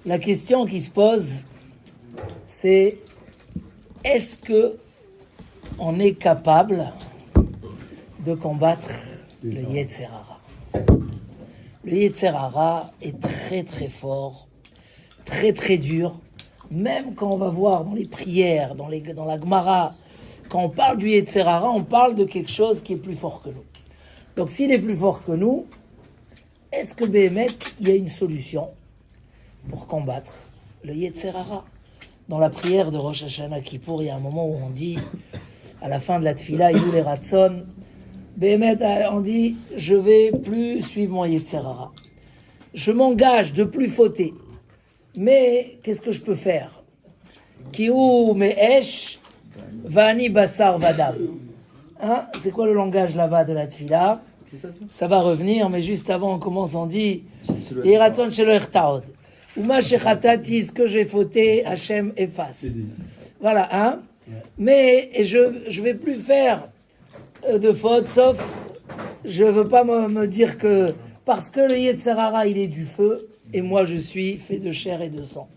La question qui se pose, c'est est-ce que on est capable de combattre le Yetzer Hara? Le Yetzer Hara est très très fort, très très dur. Même quand on va voir dans les prières, dans la Gemara, quand on parle du Yetzer Hara, on parle de quelque chose qui est plus fort que nous. Donc s'il est plus fort que nous, est-ce que Béhémet, il y a une solution pour combattre le Yetzer Hara? Dans la prière de Rosh Hashanah Kippour, il y a un moment où on dit, à la fin de la Tfila, Yul Ratson, Béhémet, on dit, je vais plus suivre mon Yetzer Hara. Je m'engage de plus fauter. Mais qu'est-ce que je peux faire? Kiou me'esh vani basar vadam. Hein? C'est quoi le langage là-bas de la Tfila? Ça va revenir, mais juste avant on commence, on dit Iratson shelo ertaod. Uma shechatati, ce que j'ai fauté, Hachem efface. Voilà, hein? Mais je vais plus faire de faute, sauf je veux pas me dire que parce que le Yetzer Hara il est du feu et moi je suis fait de chair et de sang.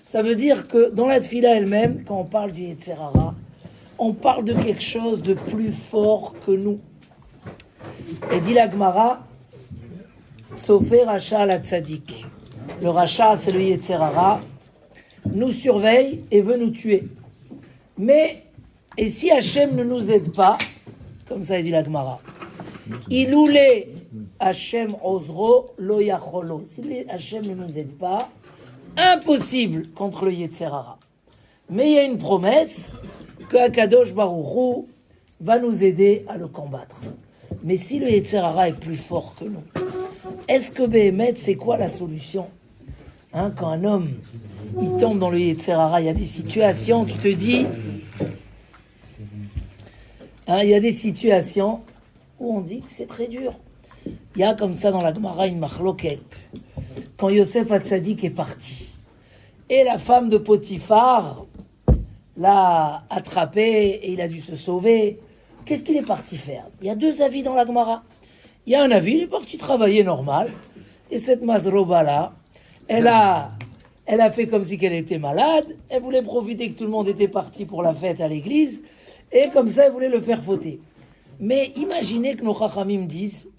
Ça veut dire que dans la Tfila elle-même, quand on parle du Yetzer Hara, on parle de quelque chose de plus fort que nous. Et dit la Gemara, Sofé Racha la Tzadik. Le Racha, c'est le Yetzer Hara, nous surveille et veut nous tuer. Mais, et si Hachem ne nous aide pas, comme ça dit la Gemara, Iloulé Hachem Ozro Lo Yacholo. Si Hachem ne nous aide pas, impossible contre le Yetzer Hara. Mais il y a une promesse que Akadosh Baruch Hu va nous aider à le combattre. Mais si le Yetzer Hara est plus fort que nous, est-ce que Béhémet, c'est quoi la solution? Hein, quand un homme il tombe dans le Yetzer Hara, il y a des situations, tu te dis, hein, il y a des situations où on dit que c'est très dur. Il y a comme ça dans la Gemara une machloket. Quand Yosef Hatzadik est parti, et la femme de Potiphar l'a attrapé et il a dû se sauver, qu'est-ce qu'il est parti faire? Il y a deux avis dans la Gemara. Il y a un avis, il est parti travailler normal, et cette Mazroba-là, elle a fait comme si qu'elle était malade, elle voulait profiter que tout le monde était parti pour la fête à l'église, et comme ça, elle voulait le faire fauter. Mais imaginez que nos Chachamim disent,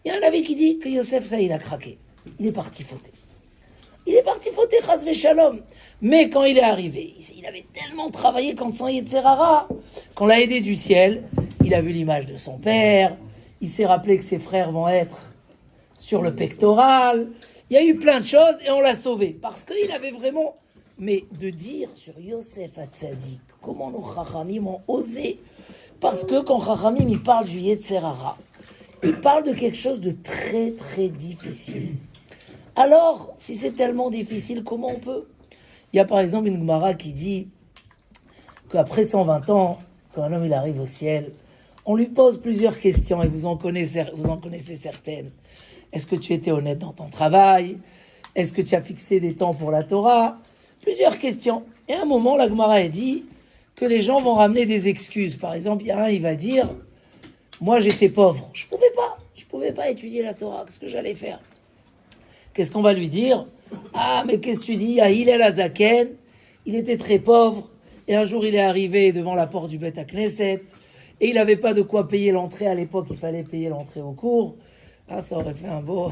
il y a un avis qui dit que Yosef, ça, il a craqué. Il est parti fauter. Il est parti fauter, Chas Veshalom. Mais quand il est arrivé, il avait tellement travaillé contre son Yetzer Hara, qu'on l'a aidé du ciel, il a vu l'image de son père, il s'est rappelé que ses frères vont être sur le pectoral, il y a eu plein de choses et on l'a sauvé. Parce qu'il avait vraiment... Mais de dire sur Yosef Hatzadik, comment nos Chachamim ont osé. Parce que quand Chachamim il parle du Yetzer Hara, il parle de quelque chose de très très difficile. Alors, si c'est tellement difficile, comment on peut? Il y a par exemple une Gemara qui dit qu'après 120 ans, quand un homme il arrive au ciel, on lui pose plusieurs questions et vous en connaissez certaines. Est-ce que tu étais honnête dans ton travail? Est-ce que tu as fixé des temps pour la Torah? Plusieurs questions. Et à un moment, la Gemara a dit que les gens vont ramener des excuses. Par exemple, il y a un, il va dire, moi j'étais pauvre, je pouvais pas étudier la Torah, qu'est-ce que j'allais faire? Qu'est-ce qu'on va lui dire? Ah, mais qu'est-ce que tu dis? Ah, Hillel Azaken, il était très pauvre, et un jour il est arrivé devant la porte du Beth Knesset, et il n'avait pas de quoi payer l'entrée. À l'époque, il fallait payer l'entrée au cours. Ah, ça aurait fait un beau...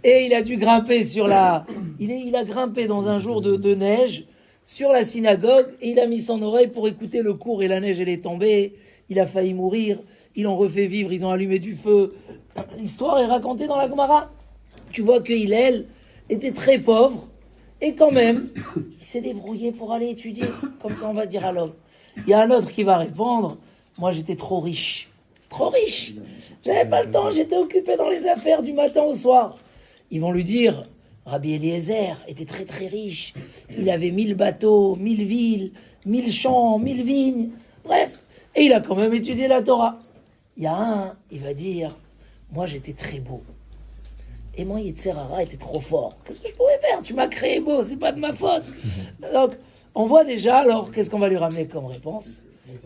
Et il a dû grimper sur la... Il a grimpé dans un jour de neige sur la synagogue, et il a mis son oreille pour écouter le cours, et la neige, elle est tombée. Il a failli mourir. Ils l'ont refait vivre, ils ont allumé du feu. L'histoire est racontée dans la Gemara. Tu vois que Hillel était très pauvre, et quand même, il s'est débrouillé pour aller étudier. Comme ça, on va dire à l'homme. Il y a un autre qui va répondre, moi j'étais trop riche. Trop riche. J'avais pas le temps, j'étais occupé dans les affaires du matin au soir. Ils vont lui dire, Rabbi Eliezer était très très riche. Il avait 1000 bateaux, 1000 villes, 1000 champs, 1000 vignes. Bref, et il a quand même étudié la Torah. Il y a un, il va dire, moi j'étais très beau. Et mon Yetzer Hara était trop fort. Qu'est-ce que je pouvais faire? Tu m'as créé beau, c'est pas de ma faute. Donc, on voit déjà, alors, qu'est-ce qu'on va lui ramener comme réponse?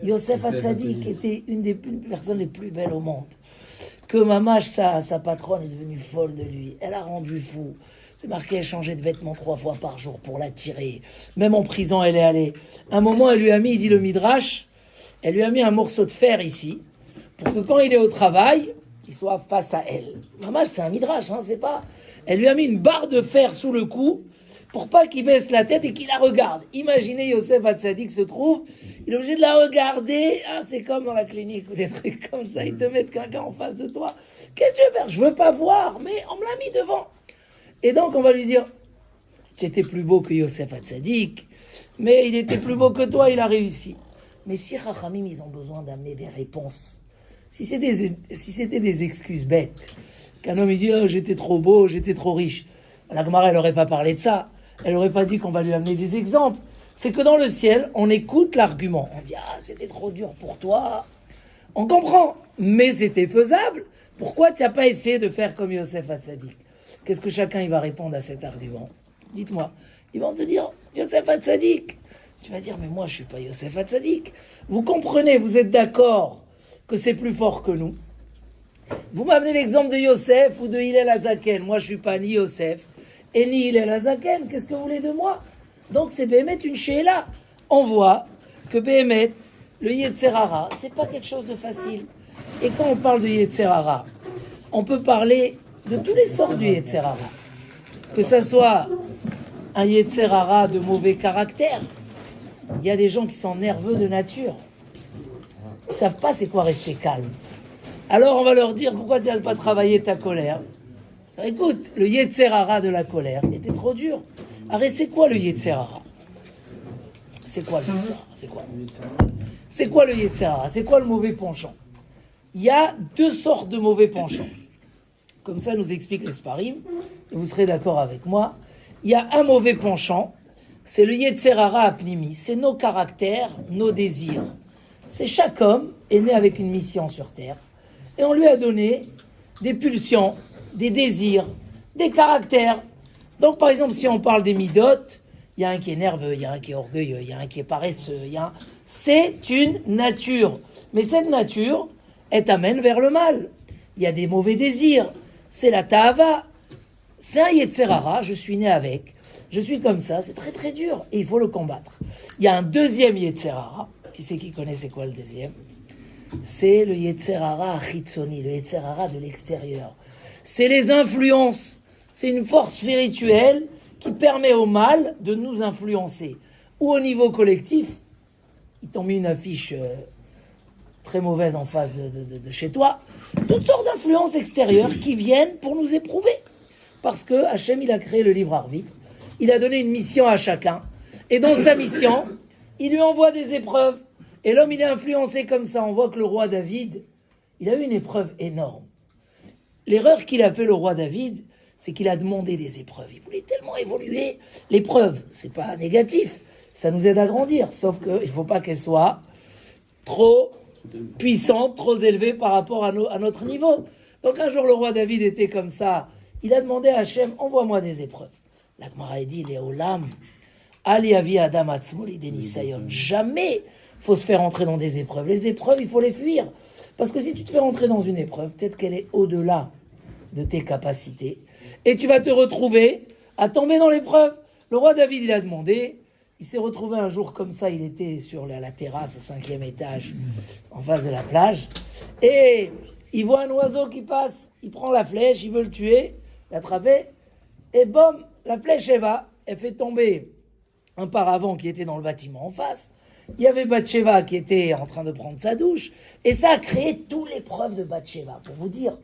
Yosef Hatzadik était une des personnes les plus belles au monde. Que Mamash, sa patronne, est devenue folle de lui. Elle a rendu fou. C'est marqué, elle changeait de vêtements 3 fois par jour pour l'attirer. Même en prison, elle est allée. Un moment, elle lui a mis, il dit le Midrash, elle lui a mis un morceau de fer ici, pour que quand il est au travail, il soit face à elle. Maman, c'est un Midrash, hein, c'est pas... Elle lui a mis une barre de fer sous le cou, pour pas qu'il baisse la tête et qu'il la regarde. Imaginez Yosef Hatzadik se trouve, il est obligé de la regarder. Ah, c'est comme dans la clinique ou des trucs comme ça, ils te mettent quelqu'un en face de toi. Qu'est-ce que tu veux faire? Je veux pas voir, mais on me l'a mis devant. Et donc on va lui dire, tu étais plus beau que Yosef Hatzadik, mais il était plus beau que toi, il a réussi. Mais si Chachamim, ils ont besoin d'amener des réponses, si c'était des excuses bêtes, qu'un homme il dit, oh, j'étais trop beau, j'étais trop riche, la Gemara, elle n'aurait pas parlé de ça. Elle n'aurait pas dit qu'on va lui amener des exemples. C'est que dans le ciel, on écoute l'argument. On dit, ah, c'était trop dur pour toi. On comprend, mais c'était faisable. Pourquoi tu n'as pas essayé de faire comme Yosef Hatzadik? Qu'est-ce que chacun il va répondre à cet argument? Dites-moi. Ils vont te dire, Yosef Hatzadik. Tu vas dire, mais moi, je ne suis pas Yosef Hatzadik. Vous comprenez, vous êtes d'accord que c'est plus fort que nous. Vous m'amenez l'exemple de Yosef ou de Hillel Hazaken. Moi, je ne suis pas ni Yosef et ni Hillel Hazaken. Qu'est-ce que vous voulez de moi? Donc, c'est Béhémet une Sheila. On voit que Béhémet, le Yetzer Hara, c'est pas quelque chose de facile. Et quand on parle de Yetzer Hara, on peut parler de toutes les sortes du Yetzer Hara. Que ça soit un Yetzer Hara de mauvais caractère. Il y a des gens qui sont nerveux de nature. Ils ne savent pas c'est quoi rester calme. Alors on va leur dire, pourquoi tu n'as pas travaillé ta colère? Écoute, le Yetzer Hara de la colère était trop dur. Arrête, c'est quoi le Yetzer Hara? C'est quoi le Yetzer Hara? C'est quoi le Yetzer Hara? C'est quoi le mauvais penchant? Il y a 2 sortes de mauvais penchants. Comme ça nous explique les Sfarim, et vous serez d'accord avec moi. Il y a un mauvais penchant, c'est le Yetzer Hara Apnimi. C'est nos caractères, nos désirs. C'est chaque homme est né avec une mission sur terre. Et on lui a donné des pulsions, des désirs, des caractères. Donc, par exemple, si on parle des midotes, il y a un qui est nerveux, il y a un qui est orgueilleux, il y a un qui est paresseux, c'est une nature. Mais cette nature, elle t'amène vers le mal. Il y a des mauvais désirs. C'est la ta'ava. C'est un Yetzer Hara, je suis né avec. Je suis comme ça, c'est très très dur. Et il faut le combattre. Il y a un deuxième Yetzer Hara. Qui c'est qui connaît c'est quoi le deuxième? C'est le Yetzer Hara Chitzoni, le Yetzer Hara de l'extérieur. C'est les influences. C'est une force spirituelle qui permet au mal de nous influencer. Ou au niveau collectif, ils t'ont mis une affiche très mauvaise en face de chez toi. Toutes sortes d'influences extérieures qui viennent pour nous éprouver. Parce que Hachem, il a créé le libre arbitre. Il a donné une mission à chacun. Et dans sa mission, il lui envoie des épreuves. Et l'homme, il est influencé comme ça. On voit que le roi David, il a eu une épreuve énorme. L'erreur qu'il a fait, le roi David, c'est qu'il a demandé des épreuves. Il voulait tellement évoluer. L'épreuve, c'est pas négatif. Ça nous aide à grandir. Sauf qu'il ne faut pas qu'elle soit trop puissante, trop élevée par rapport à notre niveau. Donc un jour, le roi David était comme ça. Il a demandé à Hachem, envoie-moi des épreuves. La Gemara dit, les olam, ali avi adam atzmoli denisayon. Jamais faut se faire entrer dans des épreuves. Les épreuves, il faut les fuir. Parce que si tu te fais rentrer dans une épreuve, peut-être qu'elle est au-delà de tes capacités. Et tu vas te retrouver à tomber dans l'épreuve. Le roi David, il a demandé. Il s'est retrouvé un jour comme ça. Il était sur la terrasse au 5e étage, en face de la plage. Et il voit un oiseau qui passe. Il prend la flèche, il veut le tuer, l'attraper. Et bam, la flèche, elle fait tomber un paravent qui était dans le bâtiment en face. Il y avait Bathsheba qui était en train de prendre sa douche. Et ça a créé toute l'épreuve de Bathsheba. Pour vous dire,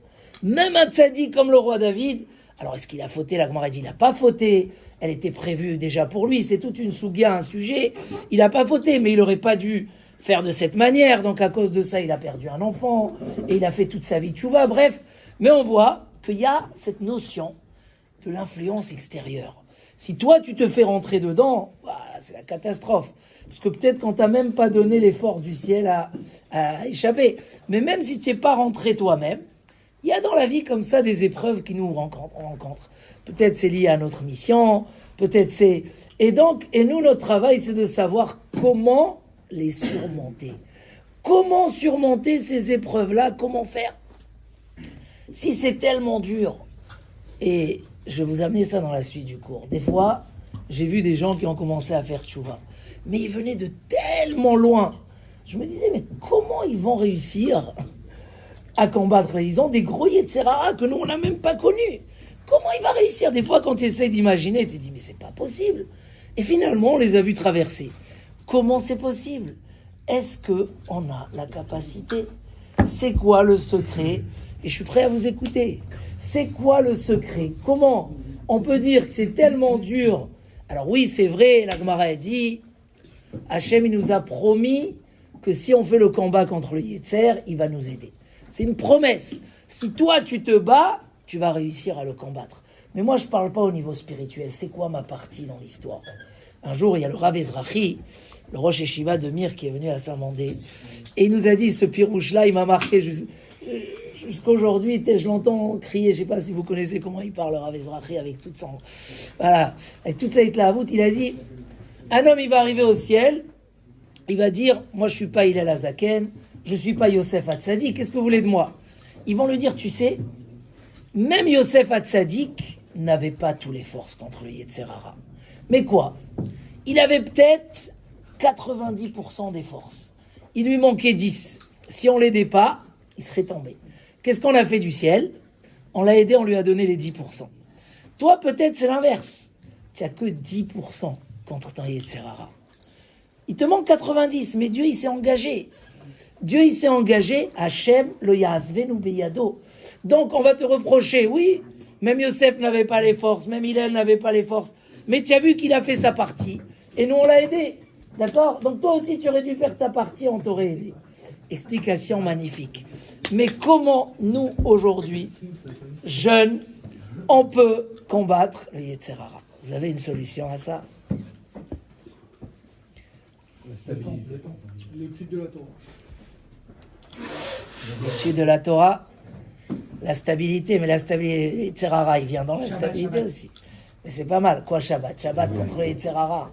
même un tzaddik comme le roi David, alors est-ce qu'il a fauté? La Gemara dit, il n'a pas fauté. Elle était prévue déjà pour lui. C'est toute une sougia, un sujet. Il n'a pas fauté, mais il n'aurait pas dû faire de cette manière. Donc à cause de ça, il a perdu un enfant. Et il a fait toute sa vie de tchouva. Bref, mais on voit qu'il y a cette notion de l'influence extérieure. Si toi, tu te fais rentrer dedans, voilà, c'est la catastrophe. Parce que peut-être qu'on t'a même pas donné les forces du ciel à échapper. Mais même si tu n'es pas rentré toi-même, il y a dans la vie comme ça des épreuves qui nous rencontrent. Peut-être c'est lié à notre mission, peut-être c'est... Et nous, notre travail, c'est de savoir comment les surmonter. Comment surmonter ces épreuves-là? Comment faire? Si c'est tellement dur, et je vais vous amener ça dans la suite du cours. Des fois, j'ai vu des gens qui ont commencé à faire tchouva. Mais ils venaient de tellement loin. Je me disais, mais comment ils vont réussir à combattre? Ils ont des gros Yetzerara que nous, on n'a même pas connus. Comment il va réussir? Des fois, quand tu essaies d'imaginer, tu te dis, mais c'est pas possible. Et finalement, on les a vus traverser. Comment c'est possible? Est-ce qu'on a la capacité? C'est quoi le secret? Et je suis prêt à vous écouter. C'est quoi le secret? Comment on peut dire que c'est tellement dur? Alors oui, c'est vrai, la Gemara a dit, Hachem, il nous a promis que si on fait le combat contre le Yetzer, il va nous aider. C'est une promesse. Si toi, tu te bats, tu vas réussir à le combattre. Mais moi, je ne parle pas au niveau spirituel. C'est quoi ma partie dans l'histoire? Un jour, il y a le Rav Ezrachi, le Rosh Yeshiva de Mir, qui est venu à Saint-Mandé. Et il nous a dit, ce pirouche-là, il m'a marqué jusqu'aujourd'hui. Je l'entends crier, je ne sais pas si vous connaissez comment il parle, le Rav Ezrachi, avec toute son... Voilà, avec toute sa hitlaavout. Il a dit, un homme, il va arriver au ciel, il va dire, moi, je ne suis pas Hillel Hazaken, je ne suis pas Yosef Hatzadik, qu'est-ce que vous voulez de moi? Ils vont lui dire, tu sais, même Yosef Hatzadik n'avait pas toutes les forces contre le Yetzerara. Mais quoi? Il avait peut-être 90% des forces. Il lui manquait 10. Si on ne l'aidait pas, il serait tombé. Qu'est-ce qu'on a fait du ciel? On l'a aidé, on lui a donné les 10%. Toi, peut-être, c'est l'inverse. Tu n'as que 10% contre ton Yetzerara. Il te manque 90, mais Dieu, il s'est engagé. Dieu, il s'est engagé, Hachem lo ya'azvenu beyado. Donc, on va te reprocher, oui, même Yosef n'avait pas les forces, même Hillel n'avait pas les forces, mais tu as vu qu'il a fait sa partie, et nous, on l'a aidé, d'accord? Donc, toi aussi, tu aurais dû faire ta partie, on t'aurait aidé. Explication magnifique. Mais comment, nous, aujourd'hui, jeunes, on peut combattre le Yetzerara? Vous avez une solution à ça? L'étude de la Torah. L'étude de la Torah, la stabilité, mais la stabilité, Yetzerara, il vient dans la stabilité aussi. Mais c'est pas mal. Quoi, Shabbat? Shabbat contre le Yetzerara.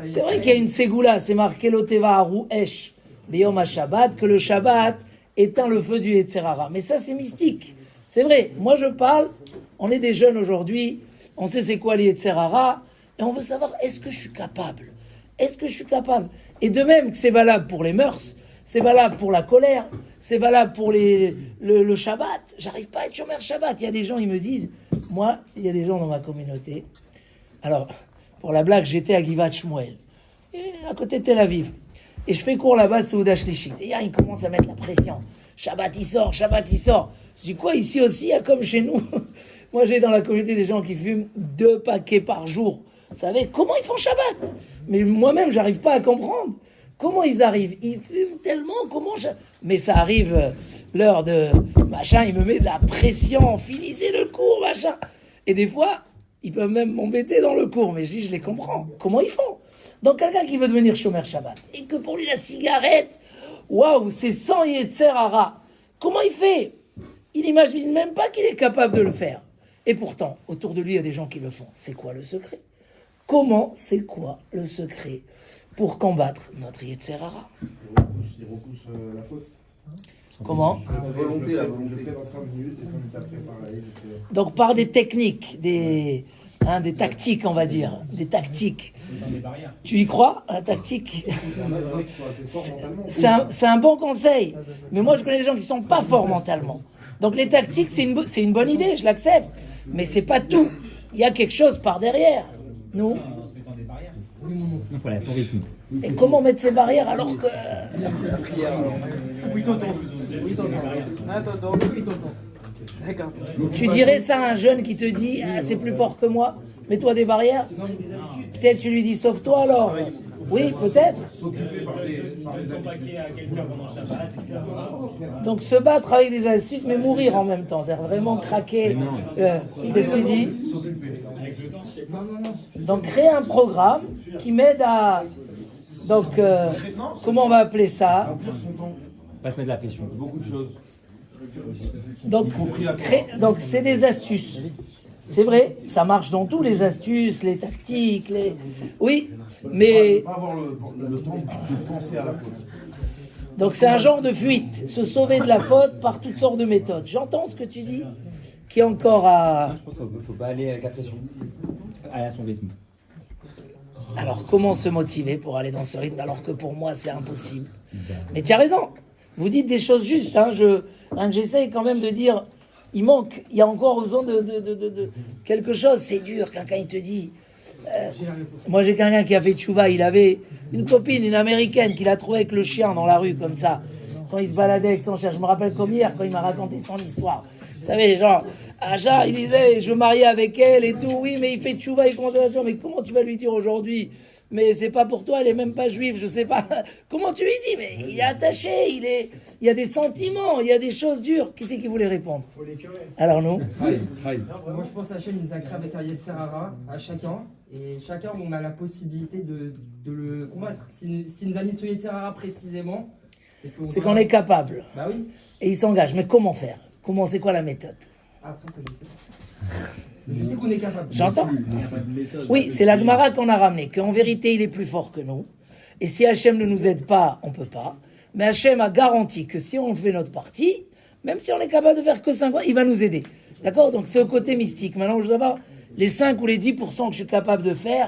C'est vrai qu'il y a une ségoula, c'est marqué l'Oteva Haru Esh, Beyom HaShabbat, que le Shabbat éteint le feu du Yetzerara. Mais ça, c'est mystique. C'est vrai. Moi, je parle, on est des jeunes aujourd'hui, on sait c'est quoi le Yetzerara, et on veut savoir, est-ce que je suis capable? Est-ce que je suis capable? Et de même que c'est valable pour les mœurs, c'est valable pour la colère, c'est valable pour le Shabbat. J'arrive pas à être Shomer Shabbat. Il y a des gens, ils me disent, moi, il y a des gens dans ma communauté. Alors, pour la blague, j'étais à Givat Shmuel, à côté de Tel Aviv. Et je fais cours là-bas, c'est Ouda Shlichit. Et là, ils commencent à mettre la pression. Shabbat, il sort, Shabbat, il sort. Je dis, quoi, ici aussi, il y a comme chez nous. Moi, j'ai dans la communauté des gens qui fument 2 paquets par jour. Vous savez, comment ils font Shabbat? Mais moi-même, j'arrive pas à comprendre. Comment ils arrivent? Ils fument tellement, Mais ça arrive, l'heure de machin, il me met de la pression, finissez le cours, machin. Et des fois, ils peuvent même m'embêter dans le cours, mais je dis, je les comprends. Comment ils font? Donc, quelqu'un qui veut devenir Shomer Shabbat, et que pour lui, la cigarette, waouh, c'est sans Yetzerara. Comment il fait? Il n'imagine même pas qu'il est capable de le faire. Et pourtant, autour de lui, il y a des gens qui le font. C'est quoi le secret? C'est quoi le secret pour combattre notre Yetzerara? Il repousse la faute. Comment? La volonté. Je fais dans 5 minutes et 5 minutes après, pareil. Donc par des techniques, des tactiques, on va dire. Des tactiques. Tu y crois, à la tactique? C'est un bon conseil. Mais moi, je connais des gens qui ne sont pas forts mentalement. Donc les tactiques, c'est une bonne idée, je l'accepte. Mais c'est pas tout. Il y a quelque chose par derrière. Nous, il faut la son rythme. et comment mettre ces barrières alors que... Oui, tonton. Ah, tonton. Oui, tonton. D'accord. Tu dirais ça à un jeune qui te dit ah, c'est plus fort que moi, mets-toi des barrières. Peut-être tu lui dis sauve-toi alors. Oui, peut-être. Donc se battre avec des astuces, mais mourir en même temps, c'est-à-dire vraiment craquer. Qu'est-ce qu'il dit? Donc créer un programme qui m'aide à... Donc, comment on va appeler ça? Pas se mettre la pression. Beaucoup de choses. Donc c'est des astuces. C'est vrai, ça marche dans tous les astuces, les tactiques, oui, mais... Pas avoir le temps de penser à la faute. Donc c'est un genre de fuite, se sauver de la faute par toutes sortes de méthodes. J'entends ce que tu dis. Qui est encore à... Je pense qu'il ne faut pas aller avec la pression. Aller à son rythme. Alors, comment se motiver pour aller dans ce rythme alors que pour moi, c'est impossible? Mais tu as raison. Vous dites des choses justes. J'essaye quand même de dire, il y a encore besoin de quelque chose. C'est dur. Quelqu'un, il te dit... moi, j'ai quelqu'un qui a fait tchouva. Il avait une copine, une américaine, qu'il a trouvée avec le chien dans la rue, comme ça. Quand il se baladait avec son chien. Je me rappelle comme hier, quand il m'a raconté son histoire. Vous savez, genre, il disait, je me mariais avec elle et tout. Oui, mais il fait tchouva, il commence à dire, mais comment tu vas lui dire aujourd'hui? Mais c'est pas pour toi, elle est même pas juive, je sais pas. Comment tu lui dis? Mais il est attaché, il y a des sentiments, il y a des choses dures. Qui c'est qui voulait répondre? Alors nous? Moi je pense à Hachem, il nous a créé avec un Yetzer Hara à chacun. Et chacun, on a la possibilité de le combattre. S'il nous a mis ce Yetzer Hara précisément, c'est qu'on est capable. Bah oui. Et il s'engage. Mais comment faire? C'est quoi la méthode? Après, ça, je sais pas. Je sais qu'on est capable. J'entends. Oui, c'est la Gemara qu'on a ramené, qu'en vérité, il est plus fort que nous. Et si Hachem ne nous aide pas, on ne peut pas. Mais Hachem a garanti que si on fait notre partie, même si on est capable de faire que 5 il va nous aider. D'accord? Donc c'est au côté mystique. Maintenant, je veux savoir, les 5 ou les 10% que je suis capable de faire,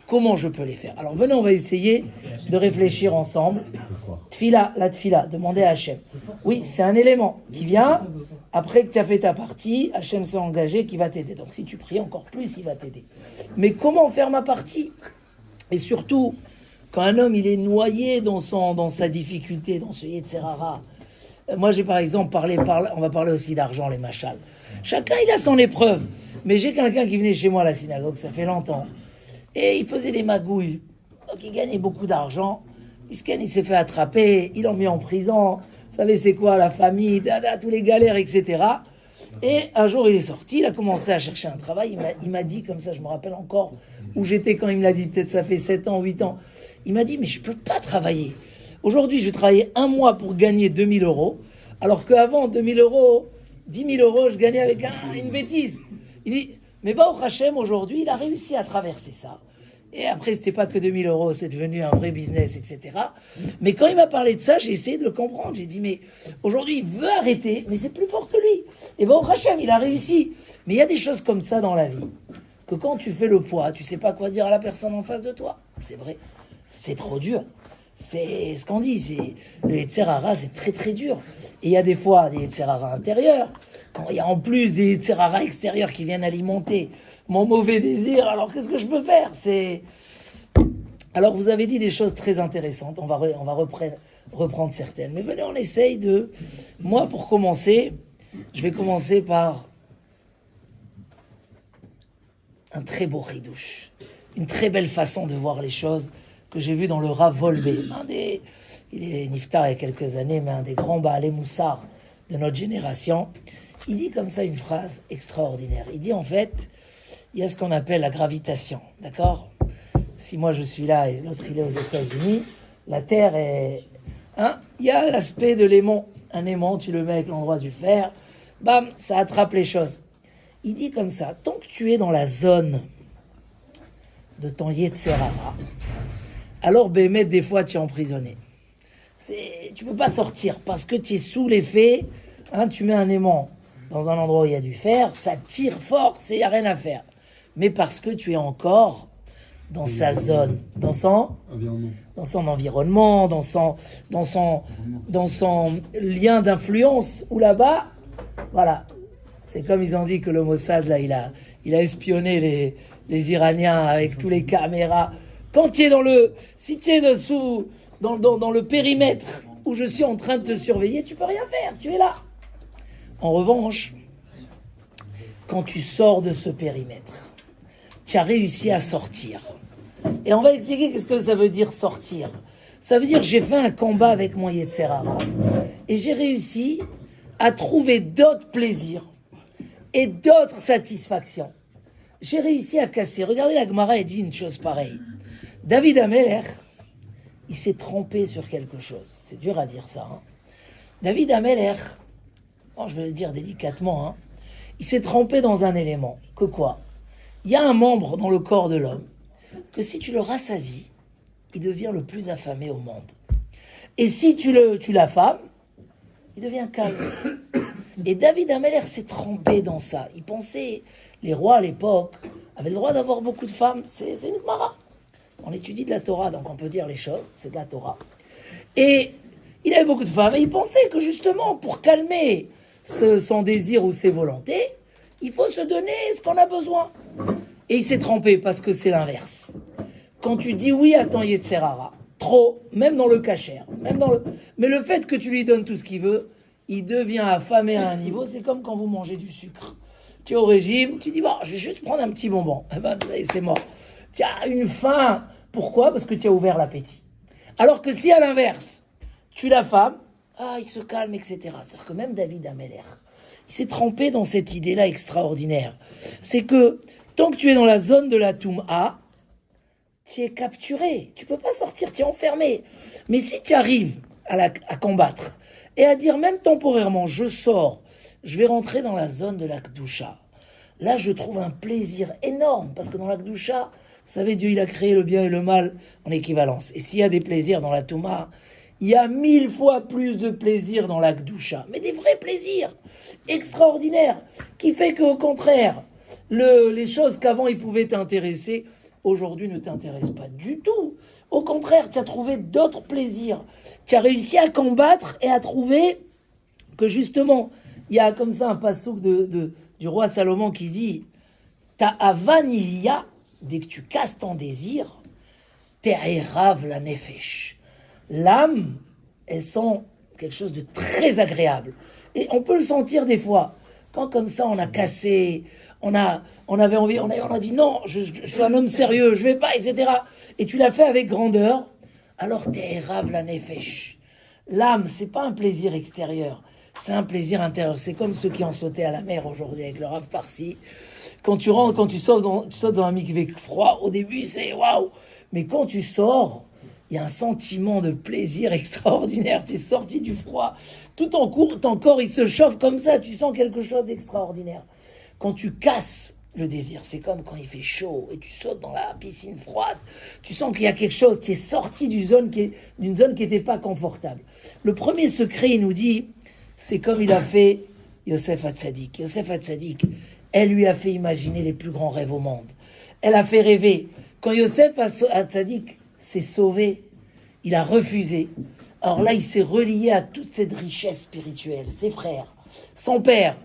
comment je peux les faire? Alors venez, on va essayer de réfléchir ensemble. La tfila, demander à Hachem. Oui, c'est un élément qui vient après que tu as fait ta partie. Hachem s'est engagé qui va t'aider. Donc si tu pries encore plus, il va t'aider. Mais comment faire ma partie? Et surtout, quand un homme il est noyé dans sa difficulté, dans ce Yetzer Hara. Moi j'ai par exemple on va parler aussi d'argent, les machals. Chacun il a son épreuve. Mais j'ai quelqu'un qui venait chez moi à la synagogue, ça fait longtemps. Et il faisait des magouilles. Donc il gagnait beaucoup d'argent. Isken, il s'est fait attraper, ils l'ont mis en prison. Vous savez c'est quoi, la famille, tous les galères, etc. Et un jour il est sorti, il a commencé à chercher un travail. Il m'a dit comme ça, je me rappelle encore où j'étais quand il me l'a dit, peut-être ça fait 7 ans, 8 ans. Il m'a dit, mais je ne peux pas travailler. Aujourd'hui, je vais travailler 1 mois pour gagner 2000 euros, alors qu'avant, 2000 euros, 10 000 euros, je gagnais avec une bêtise. Il dit, mais Baruch Hashem, aujourd'hui, il a réussi à traverser ça. Et après, c'était pas que 2000 euros, c'est devenu un vrai business, etc. Mais quand il m'a parlé de ça, j'ai essayé de le comprendre. J'ai dit, mais aujourd'hui, il veut arrêter, mais c'est plus fort que lui. Et Baruch Hashem, il a réussi. Mais il y a des choses comme ça dans la vie, que quand tu fais le poids, tu sais pas quoi dire à la personne en face de toi. C'est vrai, c'est trop dur. C'est ce qu'on dit, le Yetzer Hara, c'est très très dur. Et il y a des fois des Yetzer Hara intérieurs, quand il y a en plus des Yetzer Hara extérieurs qui viennent alimenter mon mauvais désir, alors qu'est-ce que je peux faire? Alors vous avez dit des choses très intéressantes, on va reprendre certaines. Mais venez, on essaye de... Moi, pour commencer, je vais commencer par un très beau ridouche, une très belle façon de voir les choses que j'ai vu dans le Rav Volbe. Il est niftar il y a quelques années, mais un des grands Baalei Moussar de notre génération. Il dit comme ça une phrase extraordinaire. Il dit en fait, il y a ce qu'on appelle la gravitation, d'accord? Si moi je suis là et l'autre il est aux États-Unis, la Terre est... il y a l'aspect de l'aimant. Un aimant, tu le mets avec l'endroit du fer, bam, ça attrape les choses. Il dit comme ça, tant que tu es dans la zone de ton Yetzer Hara, alors Bémet, des fois, tu es emprisonné. Tu ne peux pas sortir parce que tu es sous l'effet. Tu mets un aimant dans un endroit où il y a du fer, ça tire fort, il n'y a rien à faire. Mais parce que tu es encore dans sa zone, dans son environnement, dans son lien d'influence, où là-bas, voilà. C'est comme ils ont dit que le Mossad, là, il a espionné les Iraniens avec tous les caméras. Quand tu es si tu es dans le périmètre où je suis en train de te surveiller, tu peux rien faire, tu es là. En revanche, quand tu sors de ce périmètre, tu as réussi à sortir. Et on va expliquer qu'est-ce que ça veut dire sortir. Ça veut dire j'ai fait un combat avec mon Yetzer Hara et j'ai réussi à trouver d'autres plaisirs et d'autres satisfactions. J'ai réussi à casser. Regardez, la Gemara, elle dit une chose pareille. David Amelech, il s'est trompé sur quelque chose. C'est dur à dire ça. David Amelech, je vais le dire délicatement, il s'est trompé dans un élément. Que quoi? Il y a un membre dans le corps de l'homme que si tu le rassasies, il devient le plus affamé au monde. Et si tu l'affames, il devient calme. Et David Ameller s'est trempé dans ça. Il pensait, les rois à l'époque avaient le droit d'avoir beaucoup de femmes. C'est une Gemara. On étudie de la Torah, donc on peut dire les choses, c'est de la Torah. Et il avait beaucoup de femmes, et il pensait que justement, pour calmer son désir ou ses volontés, il faut se donner ce qu'on a besoin. Et il s'est trompé, parce que c'est l'inverse. Quand tu dis oui à ton Yetzerara, trop, même dans le kasher, mais le fait que tu lui donnes tout ce qu'il veut, il devient affamé à un niveau, c'est comme quand vous mangez du sucre. Tu es au régime, tu dis, bah, je vais juste prendre un petit bonbon. Eh ben, c'est mort. Tu as une faim. Pourquoi ? Parce que tu as ouvert l'appétit. Alors que si à l'inverse, tu l'affames, il se calme, etc. C'est-à-dire que même David Ameller, il s'est trempé dans cette idée-là extraordinaire. C'est que tant que tu es dans la zone de la Toum'a, tu es capturé. Tu peux pas sortir, tu es enfermé. Mais si tu arrives à combattre et à dire même temporairement, je sors, je vais rentrer dans la zone de la Kdusha. Là, je trouve un plaisir énorme, parce que dans la Kdusha, vous savez, Dieu, il a créé le bien et le mal en équivalence. Et s'il y a des plaisirs dans la Touma, il y a 1000 fois plus de plaisirs dans la Kdusha. Mais des vrais plaisirs extraordinaires, qui fait qu'au contraire, les choses qu'avant ils pouvaient t'intéresser, aujourd'hui ne t'intéressent pas du tout. Au contraire, tu as trouvé d'autres plaisirs. Tu as réussi à combattre et à trouver que justement, il y a comme ça un passouk du roi Salomon qui dit « Ta avaniya » dès que tu casses ton désir, te'erav la nefesh. L'âme, elles sont quelque chose de très agréable. Et on peut le sentir des fois. Quand comme ça, on a cassé, on avait envie, on a dit non, je suis un homme sérieux, je vais pas, etc. Et tu l'as fait avec grandeur, alors te'erav la nefesh. L'âme, c'est pas un plaisir extérieur, c'est un plaisir intérieur. C'est comme ceux qui ont sauté à la mer aujourd'hui avec le Rav Parsi. Quand tu sautes dans un mikvé froid, au début, c'est waouh. Mais quand tu sors, il y a un sentiment de plaisir extraordinaire. Tu es sorti du froid. Tout ton corps, il se chauffe comme ça. Tu sens quelque chose d'extraordinaire. Quand tu casses le désir, c'est comme quand il fait chaud et tu sautes dans la piscine froide. Tu sens qu'il y a quelque chose. Tu es sorti d'une zone qui n'était pas confortable. Le premier secret, il nous dit, c'est comme il a fait Yosef Hatzadik. Yosef Hatzadik, elle lui a fait imaginer les plus grands rêves au monde. Elle a fait rêver. Quand Yosef Hatzadik s'est sauvé, il a refusé. Alors là, il s'est relié à toute cette richesse spirituelle. Ses frères, son père,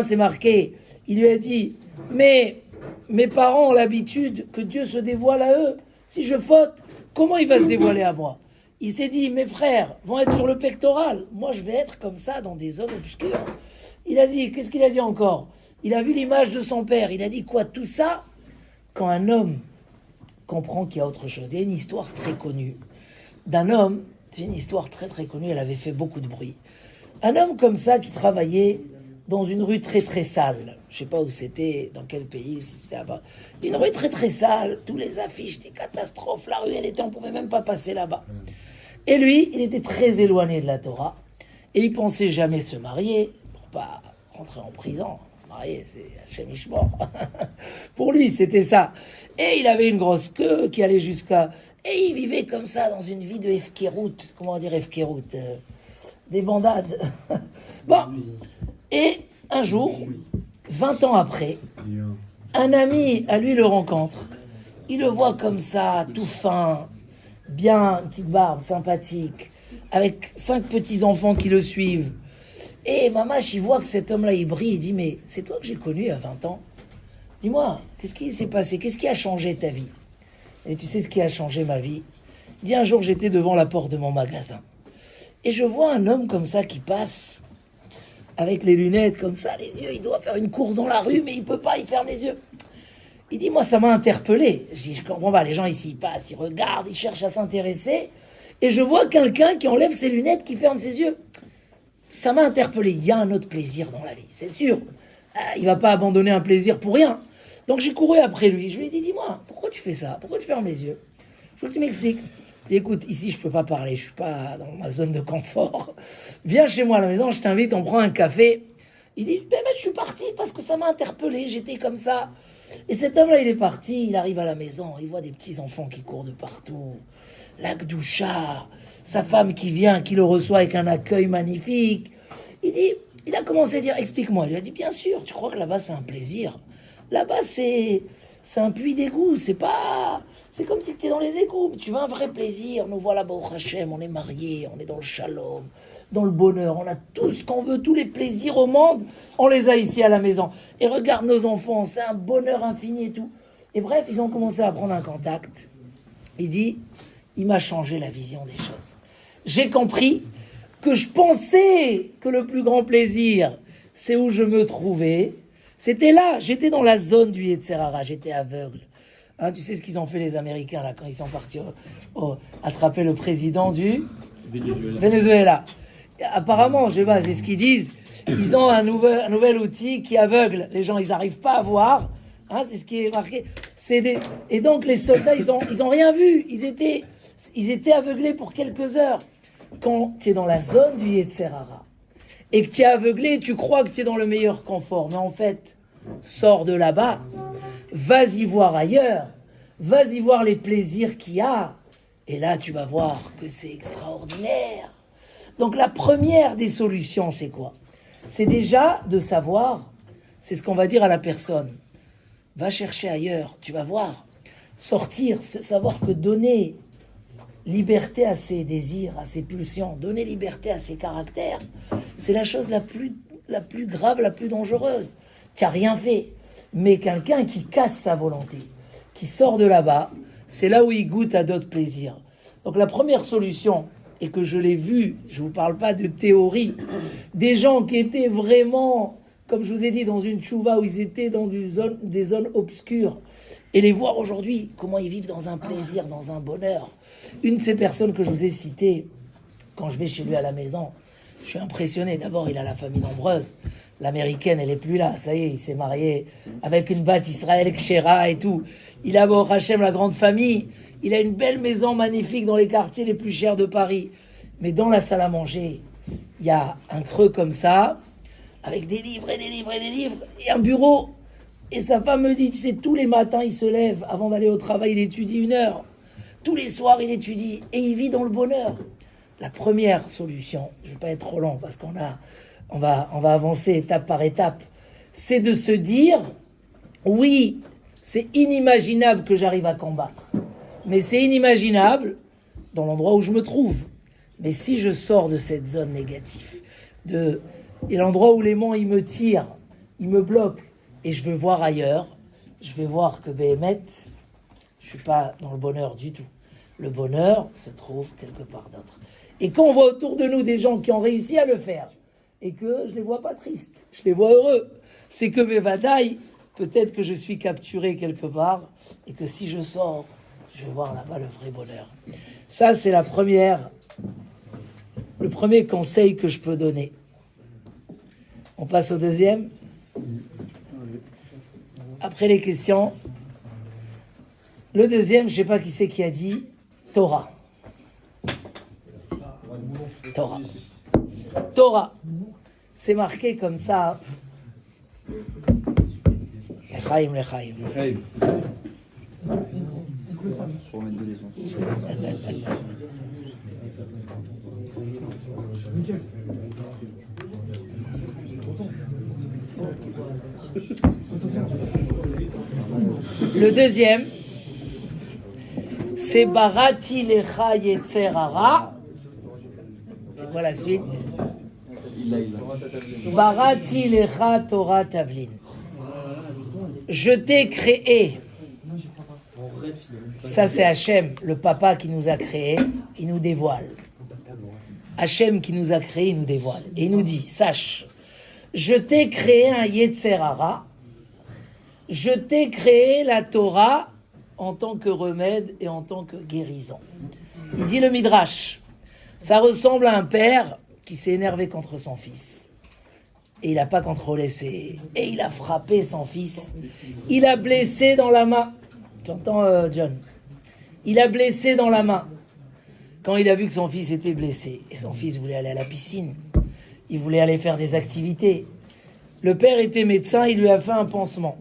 c'est marqué. Il lui a dit, mais mes parents ont l'habitude que Dieu se dévoile à eux. Si je faute, comment il va se dévoiler à moi ? Il s'est dit, mes frères vont être sur le pectoral. Moi, je vais être comme ça dans des zones obscures. Il a dit, qu'est-ce qu'il a dit encore ? Il a vu l'image de son père. Il a dit quoi ? Tout ça, quand un homme comprend qu'il y a autre chose. Il y a une histoire très connue d'un homme. C'est une histoire très très connue. Elle avait fait beaucoup de bruit. Un homme comme ça qui travaillait dans une rue très très sale. Je sais pas où c'était, dans quel pays, si c'était là-bas. Une rue très très sale. Tous les affiches, des catastrophes. La rue, on pouvait même pas passer là-bas. Et lui, il était très éloigné de la Torah. Et il pensait jamais se marier pour pas rentrer en prison. Marié, c'est Hachem Ishmor. Pour lui, c'était ça. Et il avait une grosse queue qui allait jusqu'à... Et il vivait comme ça dans une vie de Efkerout. Comment dire Efkerout des bandades. Bon. Et un jour, 20 ans après, un ami à lui le rencontre. Il le voit comme ça, tout fin, bien, une petite barbe, sympathique, avec 5 petits-enfants qui le suivent. Et Mamache, il voit que cet homme-là, il brille, il dit, mais c'est toi que j'ai connu à 20 ans. Dis-moi, qu'est-ce qui s'est passé ? Qu'est-ce qui a changé ta vie ? Et tu sais ce qui a changé ma vie ? Il dit, un jour, j'étais devant la porte de mon magasin. Et je vois un homme comme ça qui passe, avec les lunettes comme ça, les yeux, il doit faire une course dans la rue, mais il peut pas, il ferme les yeux. Il dit, moi, ça m'a interpellé. Je dis, je comprends pas, les gens ici, ils passent, ils regardent, ils cherchent à s'intéresser. Et je vois quelqu'un qui enlève ses lunettes, qui ferme ses yeux. Ça m'a interpellé. Il y a un autre plaisir dans la vie, c'est sûr. Il va pas abandonner un plaisir pour rien. Donc j'ai couru après lui. Je lui ai dit, dis-moi, pourquoi tu fais ça ? Pourquoi tu fermes les yeux ? Je veux que tu m'expliques. Écoute, ici je peux pas parler, je suis pas dans ma zone de confort. Viens chez moi à la maison, je t'invite, on prend un café. Il dit, ben je suis parti parce que ça m'a interpellé, j'étais comme ça. Et cet homme-là, il est parti, il arrive à la maison, il voit des petits enfants qui courent de partout. La Gdoucha, sa femme qui vient, qui le reçoit avec un accueil magnifique. Il dit, Il a commencé à dire, explique-moi. Il lui a dit, bien sûr, tu crois que là-bas c'est un plaisir. Là-bas c'est un puits d'égout, c'est comme si tu es dans les égouts. Mais tu veux un vrai plaisir, nous voilà, Baruch Hashem, on est mariés, on est dans le shalom, dans le bonheur, on a tout ce qu'on veut, tous les plaisirs au monde, on les a ici à la maison. Et regarde nos enfants, c'est un bonheur infini et tout. Et bref, ils ont commencé à prendre un contact. Il dit, il m'a changé la vision des choses. J'ai compris que je pensais que le plus grand plaisir, c'est où je me trouvais. C'était là, j'étais dans la zone du Yetzer Hara, j'étais aveugle. Hein, tu sais ce qu'ils ont fait les Américains là quand ils sont partis attraper le président du Venezuela. Apparemment, je sais pas, c'est ce qu'ils disent. Ils ont un nouvel outil qui aveugle. Les gens, ils n'arrivent pas à voir. Hein, c'est ce qui est marqué. Et donc les soldats, ils ont rien vu. Ils étaient aveuglés pour quelques heures. Quand tu es dans la zone du Yetzer Hara et que tu es aveuglé, tu crois que tu es dans le meilleur confort. Mais en fait, sors de là-bas, vas-y voir ailleurs, vas-y voir les plaisirs qu'il y a. Et là, tu vas voir que c'est extraordinaire. Donc la première des solutions, c'est quoi? C'est déjà de savoir, c'est ce qu'on va dire à la personne. Va chercher ailleurs, tu vas voir. Sortir, c'est savoir que donner liberté à ses désirs, à ses pulsions, donner liberté à ses caractères, c'est la chose la plus grave, la plus dangereuse. Tu n'as rien fait. Mais quelqu'un qui casse sa volonté, qui sort de là-bas, c'est là où il goûte à d'autres plaisirs. Donc la première solution, et que je l'ai vu, je ne vous parle pas de théorie, des gens qui étaient vraiment, comme je vous ai dit, dans une tchouva où ils étaient dans des zones obscures, et les voir aujourd'hui, comment ils vivent dans un plaisir, dans un bonheur. Une de ces personnes que je vous ai citées, quand je vais chez lui à la maison, je suis impressionné. D'abord, il a la famille nombreuse. L'américaine, elle est plus là. Ça y est, il s'est marié avec une batte Israël Kshera et tout. Il a Baruch Hashem, la grande famille. Il a une belle maison magnifique dans les quartiers les plus chers de Paris. Mais dans la salle à manger, il y a un creux comme ça, avec des livres et des livres et des livres, et un bureau. Et sa femme me dit, tu sais, tous les matins, il se lève, avant d'aller au travail, il étudie 1 heure. Tous les soirs, il étudie, et il vit dans le bonheur. La première solution, je ne vais pas être trop long, parce on va avancer étape par étape, c'est de se dire, oui, c'est inimaginable que j'arrive à combattre, mais c'est inimaginable dans l'endroit où je me trouve. Mais si je sors de cette zone négative, et l'endroit où les monts, ils me tirent, ils me bloquent, et je veux voir ailleurs, je vais voir que Béhémet, je ne suis pas dans le bonheur du tout. Le bonheur se trouve quelque part d'autre. Et quand on voit autour de nous des gens qui ont réussi à le faire, et que je ne les vois pas tristes, je les vois heureux, c'est que mes batailles, peut-être que je suis capturé quelque part, et que si je sors, je vais voir là-bas le vrai bonheur. Ça, c'est le premier conseil que je peux donner. On passe au deuxième. Après les questions, le deuxième, je ne sais pas qui c'est qui a dit, Torah. Torah. Torah. C'est marqué comme ça. Lechaim, lechaim. Le deuxième, c'est Barati lecha yetzer hara. C'est quoi la suite? Barati lecha Torah tavlin. Je t'ai créé. Ça, c'est Hachem, le papa qui nous a créés, il nous dévoile. Hachem qui nous a créés, il nous dévoile. Et il nous dit, sache, je t'ai créé un Yetzer Hara, je t'ai créé la Torah en tant que remède et en tant que guérison. Il dit le Midrash, ça ressemble à un père qui s'est énervé contre son fils. Et il n'a pas contrôlé et il a frappé son fils. Il a blessé dans la main. Tu entends, John? Il a blessé dans la main. Quand il a vu que son fils était blessé, et son fils voulait aller à la piscine, il voulait aller faire des activités. Le père était médecin, il lui a fait un pansement.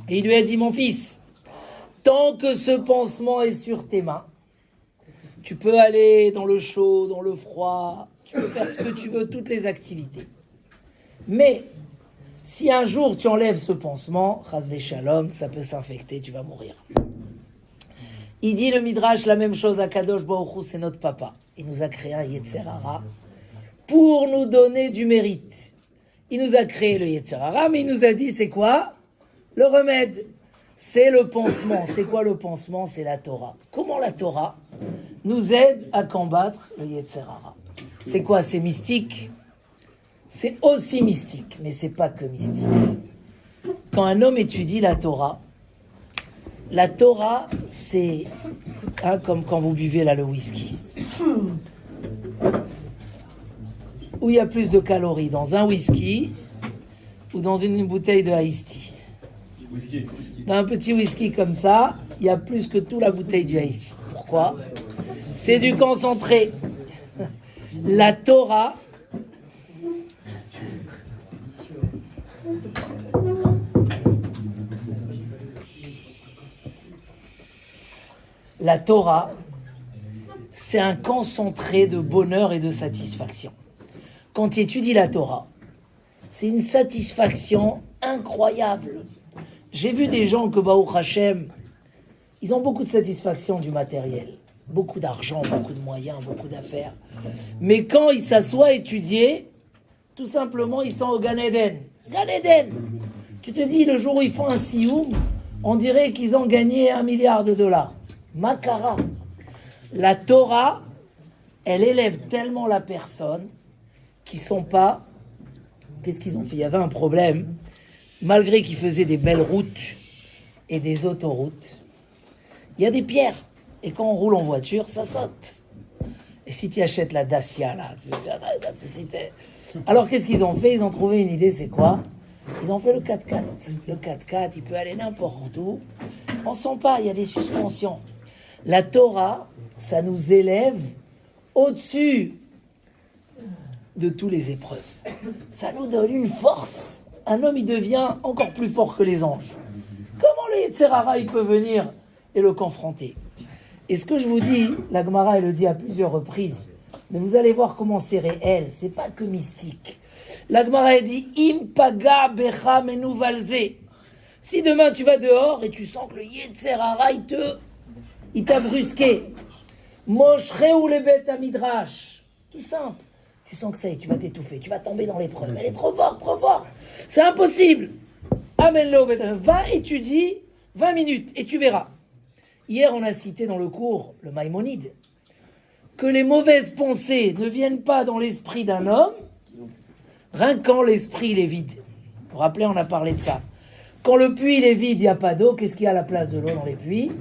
Et il lui a dit, mon fils, tant que ce pansement est sur tes mains, tu peux aller dans le chaud, dans le froid, tu peux faire ce que tu veux, toutes les activités. Mais si un jour tu enlèves ce pansement, chas shalom, ça peut s'infecter, tu vas mourir. Il dit le Midrash la même chose à Kadosh Baruch Hu, c'est notre papa. Il nous a créé un Yetzer Hara pour nous donner du mérite. Il nous a créé le Yetzer Hara, mais il nous a dit c'est quoi? Le remède. C'est le pansement. C'est quoi le pansement? C'est la Torah. Comment la Torah nous aide à combattre le Yetzer Hara? C'est quoi? C'est mystique. C'est aussi mystique, mais c'est pas que mystique. Quand un homme étudie la Torah, c'est comme quand vous buvez là le whisky. Où il y a plus de calories, dans un whisky ou dans une bouteille de iced tea? Dans un petit whisky comme ça, il y a plus que toute la bouteille du iced tea. Pourquoi? C'est du concentré. La Torah, c'est un concentré de bonheur et de satisfaction. Quand tu étudies la Torah, c'est une satisfaction incroyable. J'ai vu des gens que Baruch Hashem, ils ont beaucoup de satisfaction du matériel, beaucoup d'argent, beaucoup de moyens, beaucoup d'affaires. Mais quand ils s'assoient à étudier, tout simplement, ils sont au Gan Eden. Gan Eden. Tu te dis, le jour où ils font un sioum, on dirait qu'ils ont gagné $1 milliard. Makara. La Torah, elle élève tellement la personne qu'ils sont pas... Qu'est-ce qu'ils ont fait? Il y avait un problème. Malgré qu'ils faisaient des belles routes et des autoroutes, il y a des pierres. Et quand on roule en voiture, ça saute. Et si tu achètes la Dacia, là... Alors, qu'est-ce qu'ils ont fait? Ils ont trouvé une idée, c'est quoi? Ils ont fait le 4x4. Le 4x4, il peut aller n'importe où. On sent pas, il y a des suspensions. La Torah, ça nous élève au-dessus de toutes les épreuves. Ça nous donne une force. Un homme, il devient encore plus fort que les anges. Comment le Yetzer Hara, il peut venir et le confronter? Et ce que je vous dis, la Gemara, elle le dit à plusieurs reprises, mais vous allez voir comment c'est réel, c'est pas que mystique. La Gemara, elle dit, Im paga becha menu valze. Si demain tu vas dehors et tu sens que le Yetzer Hara, il t'a brusqué. Moshre ou le bet à midrash. Tout simple. Tu sens que ça y est, tu vas t'étouffer, tu vas tomber dans l'épreuve. Elle est trop forte, trop forte. C'est impossible. Amène-le au bet. Va étudier 20 minutes et tu verras. Hier, on a cité dans le cours, le Maïmonide, que les mauvaises pensées ne viennent pas dans l'esprit d'un homme, rien quand l'esprit il est vide. Vous vous rappelez, on a parlé de ça. Quand le puits il est vide, il n'y a pas d'eau, qu'est-ce qu'il y a à la place de l'eau dans les puits?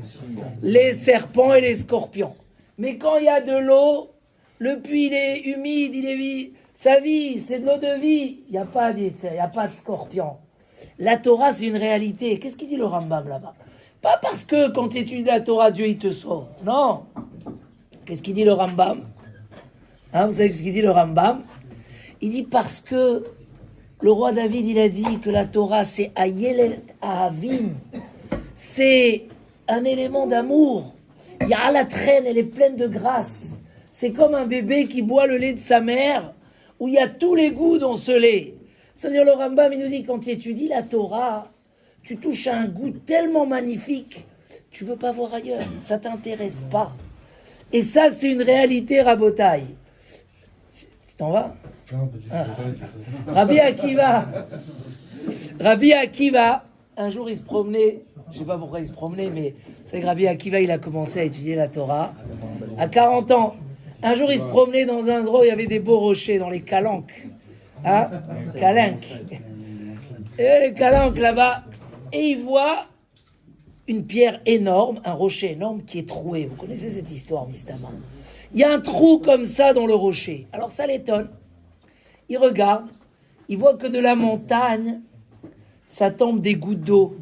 Les serpents et les scorpions. Mais quand il y a de l'eau, le puits il est humide, il est vide. Sa vie, c'est de l'eau de vie. Il n'y a pas de scorpions. La Torah, c'est une réalité. Qu'est-ce qu'il dit le Rambam là-bas? Pas parce que quand tu étudies la Torah, Dieu il te sauve. Non. Qu'est-ce qu'il dit le Rambam? Vous savez ce qu'il dit le Rambam? Il dit parce que le roi David, il a dit que la Torah, c'est Ayelet Ahavim. C'est un élément d'amour. Il y a la traîne, elle est pleine de grâce. C'est comme un bébé qui boit le lait de sa mère, où il y a tous les goûts dans ce lait. C'est-à-dire le Rambam, il nous dit, quand tu étudies la Torah, tu touches à un goût tellement magnifique, tu veux pas voir ailleurs, ça t'intéresse pas. Et ça, c'est une réalité, Rabotaï. Tu t'en vas? Rabbi Akiva, un jour il se promenait, je sais pas pourquoi il se promenait, mais c'est que Rabbi Akiva, il a commencé à étudier la Torah à 40 ans. Un jour il se promenait dans un endroit où il y avait des beaux rochers, dans les calanques. Calanques. Et les calanques là-bas. Et il voit une pierre énorme, un rocher énorme qui est troué. Vous connaissez cette histoire, Mistama? Il y a un trou comme ça dans le rocher. Alors ça l'étonne. Il regarde, il voit que de la montagne, ça tombe des gouttes d'eau.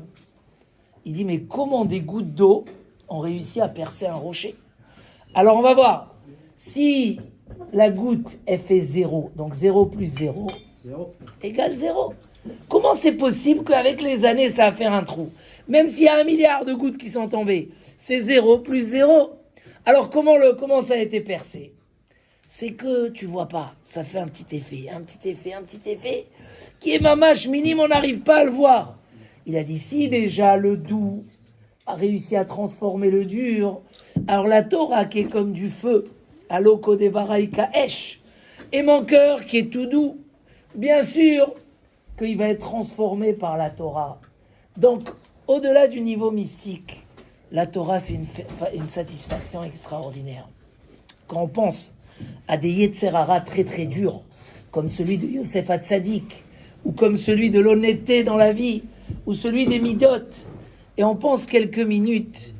Il dit, mais comment des gouttes d'eau ont réussi à percer un rocher? Alors on va voir. Si la goutte, elle fait 0, donc 0 plus 0, égale 0. Comment c'est possible qu'avec les années, ça va faire un trou? Même s'il y a 1 milliard de gouttes qui sont tombées, c'est 0 plus 0. Alors comment ça a été percé? c'est que tu vois pas, ça fait un petit effet, qui est mamache minime, on n'arrive pas à le voir. Il a dit, si déjà le doux a réussi à transformer le dur, alors la Torah qui est comme du feu, aloko devarai kaesh, et mon cœur qui est tout doux, bien sûr qu'il va être transformé par la Torah. Donc, au-delà du niveau mystique, la Torah, c'est une satisfaction extraordinaire. Quand on pense à des Yetzer Hara très très durs, comme celui de Yosef Hatzadik, ou comme celui de l'honnêteté dans la vie, ou celui des Midot, et on pense quelques minutes,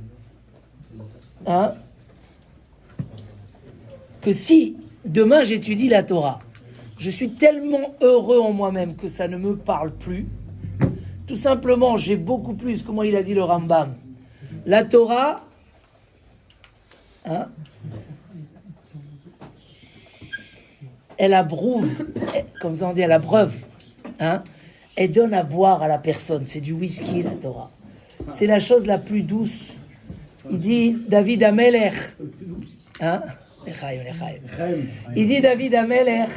que si demain j'étudie la Torah, je suis tellement heureux en moi-même que ça ne me parle plus. Tout simplement, j'ai beaucoup plus, comment il a dit le Rambam, la Torah, elle abreuve, comme ça on dit, elle abreuve, elle donne à boire à la personne. C'est du whisky, la Torah. C'est la chose la plus douce. Il dit David Amelech, il dit David Amelech,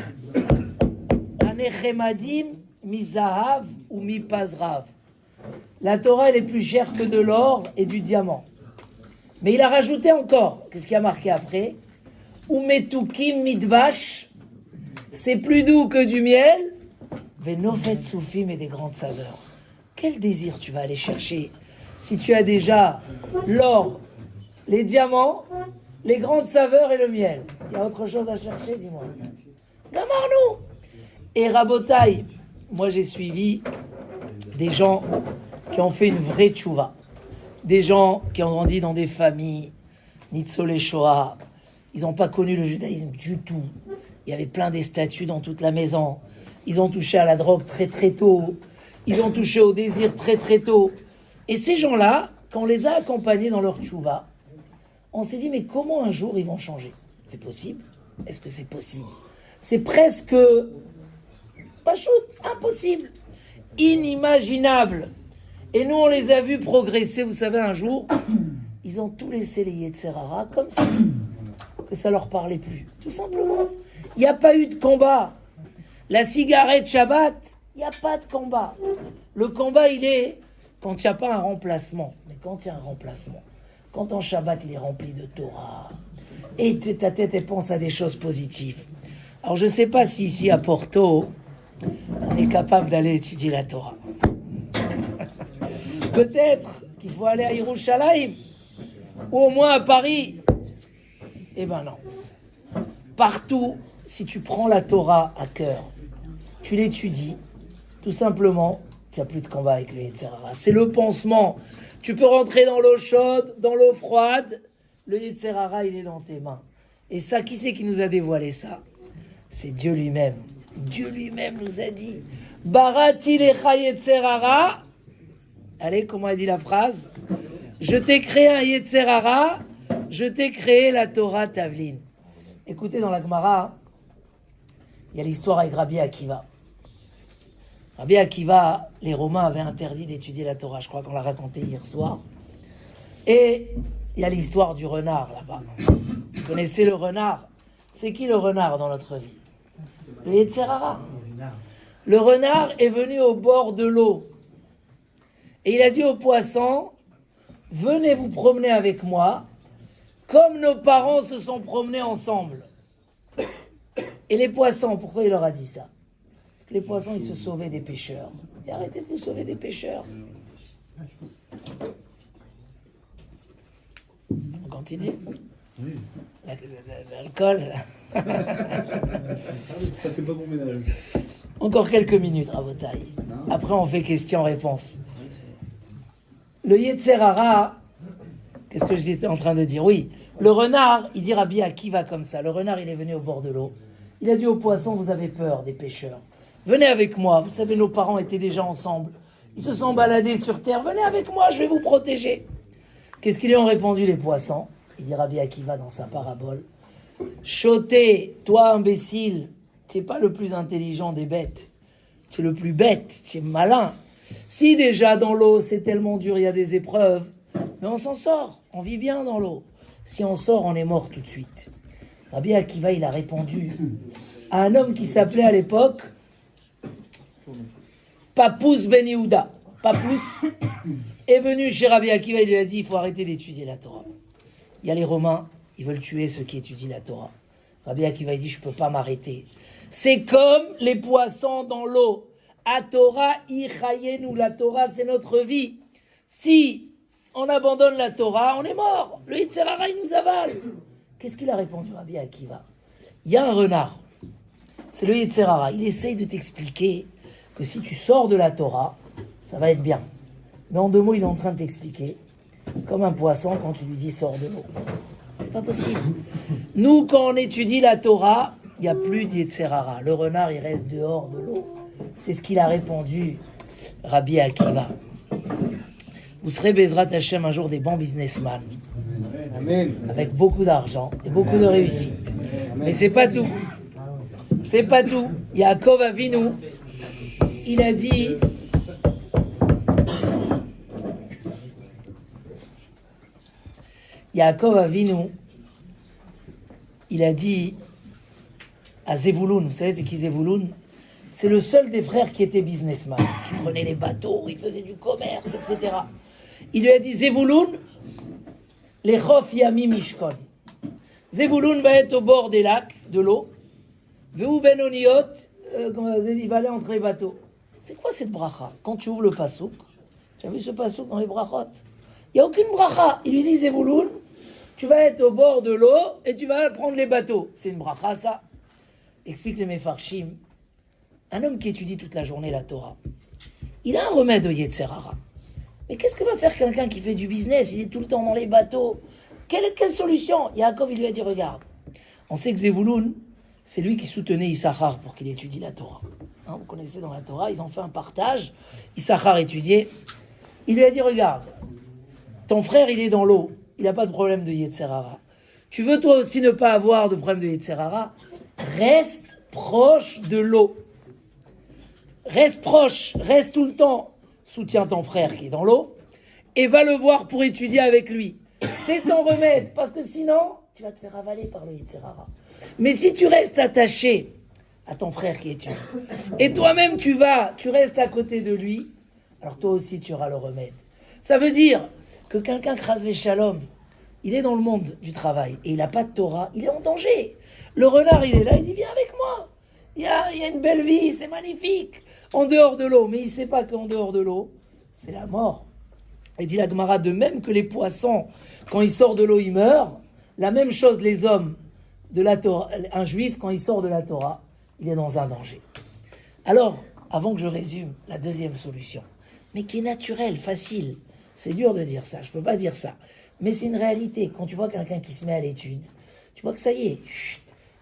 Anechemadim mizahav ou mi pazrav. La Torah, elle est plus chère que de l'or et du diamant. Mais il a rajouté encore, qu'est-ce qu'il a marqué après? Umetukim midvash, c'est plus doux que du miel. Venofet soufim et des grandes saveurs. Quel désir tu vas aller chercher si tu as déjà l'or, les diamants, les grandes saveurs et le miel? Il y a autre chose à chercher, dis-moi. Gamarnou. Et Rabotaï, moi j'ai suivi des gens qui ont fait une vraie tchouva, des gens qui ont grandi dans des familles Nitzolé Shoah, ils n'ont pas connu le judaïsme du tout, il y avait plein des statues dans toute la maison, ils ont touché à la drogue très très tôt, ils ont touché au désir très très tôt, et ces gens-là, quand on les a accompagnés dans leur tchouva, on s'est dit mais comment un jour ils vont changer? C'est possible? Est-ce que c'est possible? C'est presque pachout, impossible, inimaginable. Et nous, on les a vus progresser. Vous savez, un jour, ils ont tout laissé les Yetzer Hara comme si que ça leur parlait plus. Tout simplement. Il n'y a pas eu de combat. La cigarette Shabbat, il n'y a pas de combat. Le combat, il est quand il n'y a pas un remplacement. Mais quand il y a un remplacement, quand ton Shabbat, il est rempli de Torah, et ta tête, elle pense à des choses positives. Alors, je ne sais pas si ici, à Porto, on est capable d'aller étudier la Torah. Peut-être qu'il faut aller à Yerushalayim, ou au moins à Paris. Eh ben non. Partout, si tu prends la Torah à cœur, tu l'étudies, tout simplement, tu n'as plus de combat avec le Yetzer Hara. C'est le pansement. Tu peux rentrer dans l'eau chaude, dans l'eau froide, le Yetzer Hara, il est dans tes mains. Et ça, qui c'est qui nous a dévoilé ça? C'est Dieu lui-même. Dieu lui-même nous a dit Barati lecha Yetzer Hara. Allez, comment a dit la phrase? Je t'ai créé un Yetzer Hara, je t'ai créé la Torah Tavlin. Écoutez, dans la Gemara, il y a l'histoire avec Rabbi Akiva. Rabbi Akiva, les Romains avaient interdit d'étudier la Torah, je crois qu'on l'a raconté hier soir. Et il y a l'histoire du renard là-bas. Vous connaissez le renard? C'est qui le renard dans notre vie? Le Yetzer Hara. Le renard est venu au bord de l'eau. Et il a dit aux poissons, venez vous promener avec moi, comme nos parents se sont promenés ensemble. Et les poissons, pourquoi il leur a dit ça? Parce que les poissons, ils se sauvaient des pêcheurs. Il dit, arrêtez de vous sauver des pêcheurs. On continue? Oui. L'alcool. Ça fait pas bon ménage. Encore quelques minutes, Rabotaï. Après, on fait question-réponse. Le Yetzer Hara, qu'est-ce que j'étais en train de dire? Oui, le renard, il dit Rabbi Akiva comme ça. Le renard, il est venu au bord de l'eau. Il a dit aux poissons, vous avez peur des pêcheurs. Venez avec moi. Vous savez, nos parents étaient déjà ensemble. Ils se sont baladés sur terre. Venez avec moi, je vais vous protéger. Qu'est-ce qu'ils lui ont répondu, les poissons? Il dit Rabbi Akiva dans sa parabole. Choté, toi imbécile, tu n'es pas le plus intelligent des bêtes. Tu es le plus bête, tu es malin. Si déjà dans l'eau c'est tellement dur, il y a des épreuves, mais on s'en sort, on vit bien dans l'eau. Si on sort, on est mort tout de suite. Rabbi Akiva, il a répondu à un homme qui s'appelait à l'époque Papous Ben Yehuda. Papous est venu chez Rabbi Akiva, il lui a dit, il faut arrêter d'étudier la Torah. Il y a les Romains, ils veulent tuer ceux qui étudient la Torah. Rabbi Akiva, il dit, je ne peux pas m'arrêter. C'est comme les poissons dans l'eau. A Torah, Ichayenu, la Torah, c'est notre vie. Si on abandonne la Torah, on est mort. Le Yetzer Hara, il nous avale. Qu'est-ce qu'il a répondu, Rabbi Akiva? Il y a un renard. C'est le Yetzer Hara. Il essaye de t'expliquer que si tu sors de la Torah, ça va être bien. Mais en 2 mots, il est en train de t'expliquer, comme un poisson quand tu lui dis sors de l'eau. C'est pas possible. Nous, quand on étudie la Torah, il n'y a plus d'Yetzer Hara. Le renard, il reste dehors de l'eau. C'est ce qu'il a répondu, Rabbi Akiva. Vous serez, Bezrat Hashem, un jour des bons businessmen. Amen. Avec beaucoup d'argent et beaucoup de réussite. Mais c'est pas tout. C'est pas tout. Yaakov Avinu, il a dit... Yaakov Avinu, il a dit à Zevouloun, vous savez c'est qui Zevouloun? C'est le seul des frères qui était businessman, qui prenait les bateaux, il faisait du commerce, etc. Il lui a dit, Zevouloun, les chof yami mishkon. Zevouloun va être au bord des lacs, de l'eau. Veu benoniot, il va aller entre les bateaux. C'est quoi cette bracha? Quand tu ouvres le pasouk, tu as vu ce pasouk dans les brachot? Il n'y a aucune bracha. Il lui dit, Zevouloun, tu vas être au bord de l'eau et tu vas prendre les bateaux. C'est une bracha, ça. Explique les Mefarshim. Un homme qui étudie toute la journée la Torah, il a un remède au Yetzer Hara. Mais qu'est-ce que va faire quelqu'un qui fait du business? Il est tout le temps dans les bateaux. Quelle solution? Yaakov, il lui a dit, regarde, on sait que Zevouloun, c'est lui qui soutenait Issachar pour qu'il étudie la Torah. Hein, vous connaissez dans la Torah, ils ont fait un partage. Issachar étudiait. Il lui a dit, regarde, ton frère, il est dans l'eau. Il n'a pas de problème de Yetzer Hara. Tu veux toi aussi ne pas avoir de problème de Yetzer Hara? Reste proche de l'eau. Reste proche, reste tout le temps. Soutiens ton frère qui est dans l'eau et va le voir pour étudier avec lui. C'est ton remède, parce que sinon, tu vas te faire avaler par le Yetzer Hara. Mais si tu restes attaché à ton frère qui étudie, et toi-même tu restes à côté de lui, alors toi aussi tu auras le remède. Ça veut dire que quelqu'un crase shalom, il est dans le monde du travail et il n'a pas de Torah, il est en danger. Le renard, il est là, il dit viens avec moi. Il y a une belle vie, c'est magnifique. En dehors de l'eau, mais il ne sait pas qu'en dehors de l'eau, c'est la mort. Et dit la Gemara, de même que les poissons, quand ils sortent de l'eau, ils meurent. La même chose, les hommes de la Torah, un juif, quand il sort de la Torah, il est dans un danger. Alors, avant que je résume la deuxième solution, mais qui est naturelle, facile, c'est dur de dire ça, je ne peux pas dire ça, mais c'est une réalité. Quand tu vois quelqu'un qui se met à l'étude, tu vois que ça y est,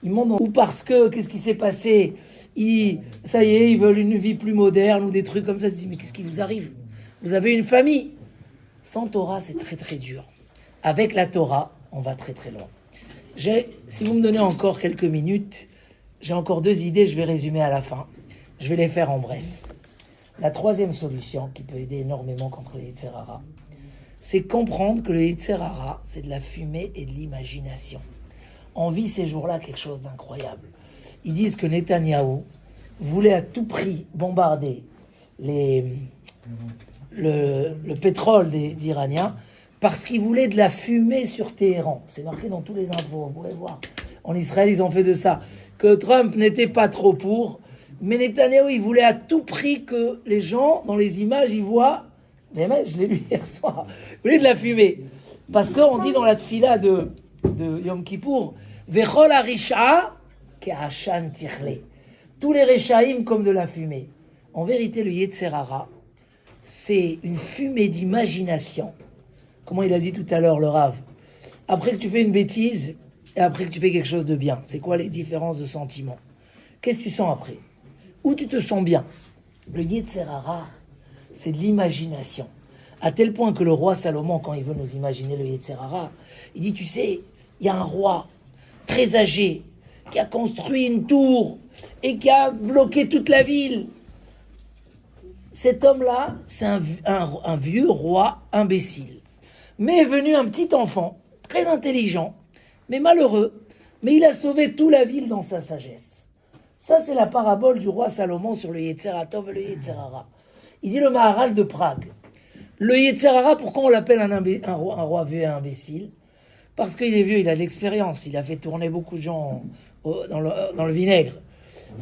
il monte. Ou parce que, qu'est-ce qui s'est passé? Ça y est, ils veulent une vie plus moderne ou des trucs comme ça. Tu te dis, mais qu'est-ce qui vous arrive? Vous avez une famille. Sans Torah, c'est très très dur. Avec la Torah, on va très très loin. Si vous me donnez encore quelques minutes, j'ai encore 2 idées, je vais résumer à la fin. Je vais les faire en bref. La troisième solution, qui peut aider énormément contre le Yetzer Hara, c'est comprendre que le Yetzer Hara, c'est de la fumée et de l'imagination. On vit ces jours-là quelque chose d'incroyable. Ils disent que Netanyahou voulait à tout prix bombarder le pétrole des Iraniens parce qu'ils voulaient de la fumée sur Téhéran. C'est marqué dans tous les infos, vous pouvez voir. En Israël, ils ont fait de ça. Que Trump n'était pas trop pour, mais Netanyahou, il voulait à tout prix que les gens, dans les images, ils voient, mais même, je l'ai lu hier soir, il voulait de la fumée. Parce qu'on dit dans la tfila de Yom Kippour, Vechol Arisha, Ke'ashan Tichle. Tous les Réchaïm comme de la fumée. En vérité, le Yetzer Hara, c'est une fumée d'imagination. Comment il a dit tout à l'heure, le Rav? Après que tu fais une bêtise, et après que tu fais quelque chose de bien. C'est quoi les différences de sentiments? Qu'est-ce que tu sens après? Où tu te sens bien? Le Yetzer Hara, c'est de l'imagination. À tel point que le roi Salomon, quand il veut nous imaginer le Yetzer Hara, il dit, tu sais, il y a un roi très âgé qui a construit une tour et qui a bloqué toute la ville. Cet homme-là, c'est un vieux roi imbécile. Mais est venu un petit enfant, très intelligent, mais malheureux, Mais il a sauvé toute la ville dans sa sagesse. Ça, c'est la parabole du roi Salomon sur le Yetzer Hatov et le Yetzer Hara. Il dit le Maharal de Prague. Le Yetzer Hara, pourquoi on l'appelle un roi vieux et imbécile? Parce qu'il est vieux, il a de l'expérience, il a fait tourner beaucoup de gens dans le vinaigre.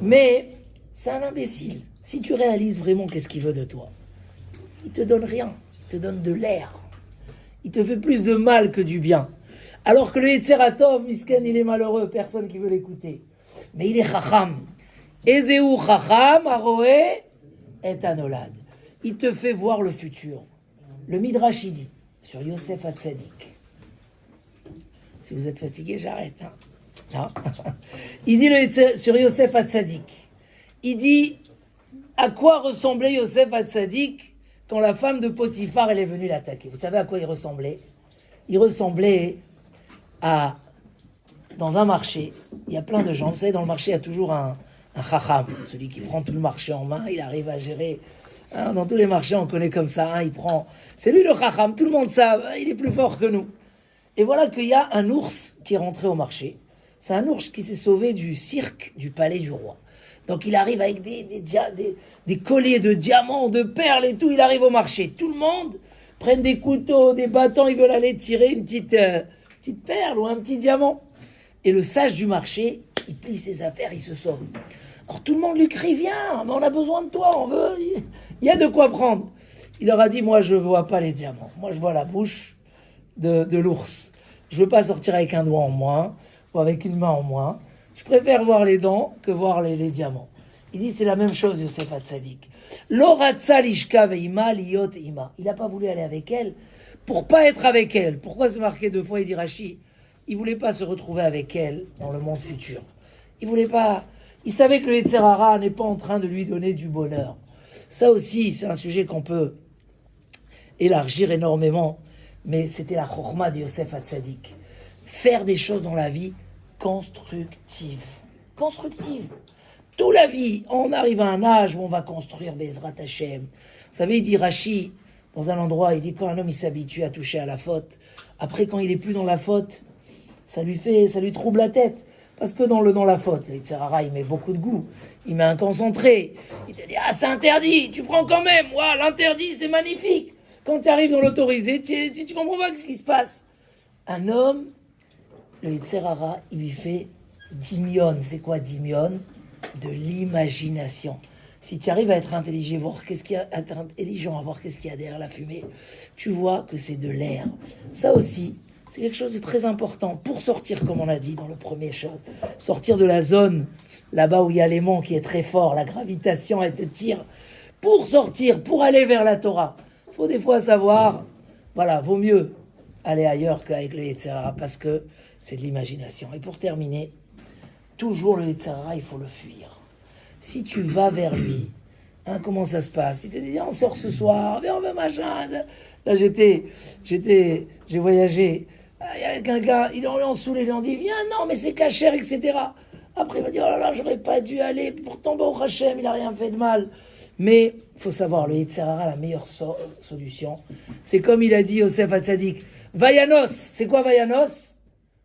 Mais c'est un imbécile. Si tu réalises vraiment qu'est-ce qu'il veut de toi, il te donne rien, il te donne de l'air. Il te fait plus de mal que du bien. Alors que le Yetzer Hatov, Misken, il est malheureux, personne qui veut l'écouter. Mais il est chacham. Ezeu chacham, aroé, et anolad. Il te fait voir le futur. Le Midrash, il dit, sur Yosef Hatzadik. Si vous êtes fatigué, j'arrête. Non. Il dit sur Yosef Hatzadik. Il dit, à quoi ressemblait Yosef Hatzadik quand la femme de Potiphar, elle est venue l'attaquer? Vous savez à quoi il ressemblait? Il ressemblait à... Dans un marché, il y a plein de gens. Vous savez, dans le marché, il y a toujours un chacham, celui qui prend tout le marché en main. Il arrive à gérer... dans tous les marchés, on connaît comme ça. Il prend... C'est lui le chacham, tout le monde sait. Il est plus fort que nous. Et voilà qu'il y a un ours qui est rentré au marché. C'est un ours qui s'est sauvé du cirque du palais du roi. Donc il arrive avec des colliers de diamants, de perles et tout. Il arrive au marché. Tout le monde prenne des couteaux, des bâtons. Ils veulent aller tirer une petite perle ou un petit diamant. Et le sage du marché, il plie ses affaires, il se sauve. Alors tout le monde lui crie, viens, mais on a besoin de toi, on veut, il y a de quoi prendre. Il leur a dit, moi je ne vois pas les diamants, moi je vois la bouche de l'ours. Je ne veux pas sortir avec un doigt en moins, ou avec une main en moins. Je préfère voir les dents que voir les diamants. Il dit, c'est la même chose, Yosef Hatzadik. L'oratza lishka veima liot ima. Il n'a pas voulu aller avec elle, pour pas être avec elle. Pourquoi c'est marqué 2 fois, il dit Rashi? Il voulait pas se retrouver avec elle dans le monde futur. Il voulait pas... Il savait que le Yetzer Hara n'est pas en train de lui donner du bonheur. Ça aussi, c'est un sujet qu'on peut élargir énormément. Mais c'était la chokhma de Yosef Hatzadik. Faire des choses dans la vie constructives. Constructives. Toute la vie, on arrive à un âge où on va construire Bezrat Hashem. Vous savez, il dit Rashi, dans un endroit, il dit quand un homme il s'habitue à toucher à la faute, après quand il est plus dans la faute, ça lui trouble la tête. Parce que dans la faute, le Yetzer Hara, il met beaucoup de goût. Il met un concentré. Il te dit, ah, c'est interdit, tu prends quand même. Ouais, l'interdit, c'est magnifique. Quand tu arrives dans l'autorisé, tu comprends pas ce qui se passe. Un homme, le Yetzer Hara, il lui fait dimion. C'est quoi dimion? De l'imagination. Si tu arrives à être intelligent, à voir qu'est-ce qu'il y a derrière la fumée, tu vois que c'est de l'air. Ça aussi, c'est quelque chose de très important pour sortir, comme on a dit dans le premier chose, sortir de la zone là-bas où il y a l'aimant qui est très fort, la gravitation, elle te tire. Pour sortir, pour aller vers la Torah, il faut des fois savoir, voilà, vaut mieux aller ailleurs qu'avec le Yetzer Hara parce que c'est de l'imagination. Et pour terminer, toujours le Yetzer Hara, il faut le fuir. Si tu vas vers lui, comment ça se passe? Il te dit, viens, on sort ce soir, viens, on va machin. Là, j'ai voyagé. Il y a quelqu'un, il est en saoulé, il en dit, viens, non, mais c'est cachère, etc. Après, il va dire, oh là là, j'aurais pas dû aller, pourtant, Baruch Hashem, il a rien fait de mal. Mais, il faut savoir, le Yetzer Hara, la meilleure solution, c'est comme il a dit Yosef Hatzadik, Vayanos, c'est quoi Vayanos?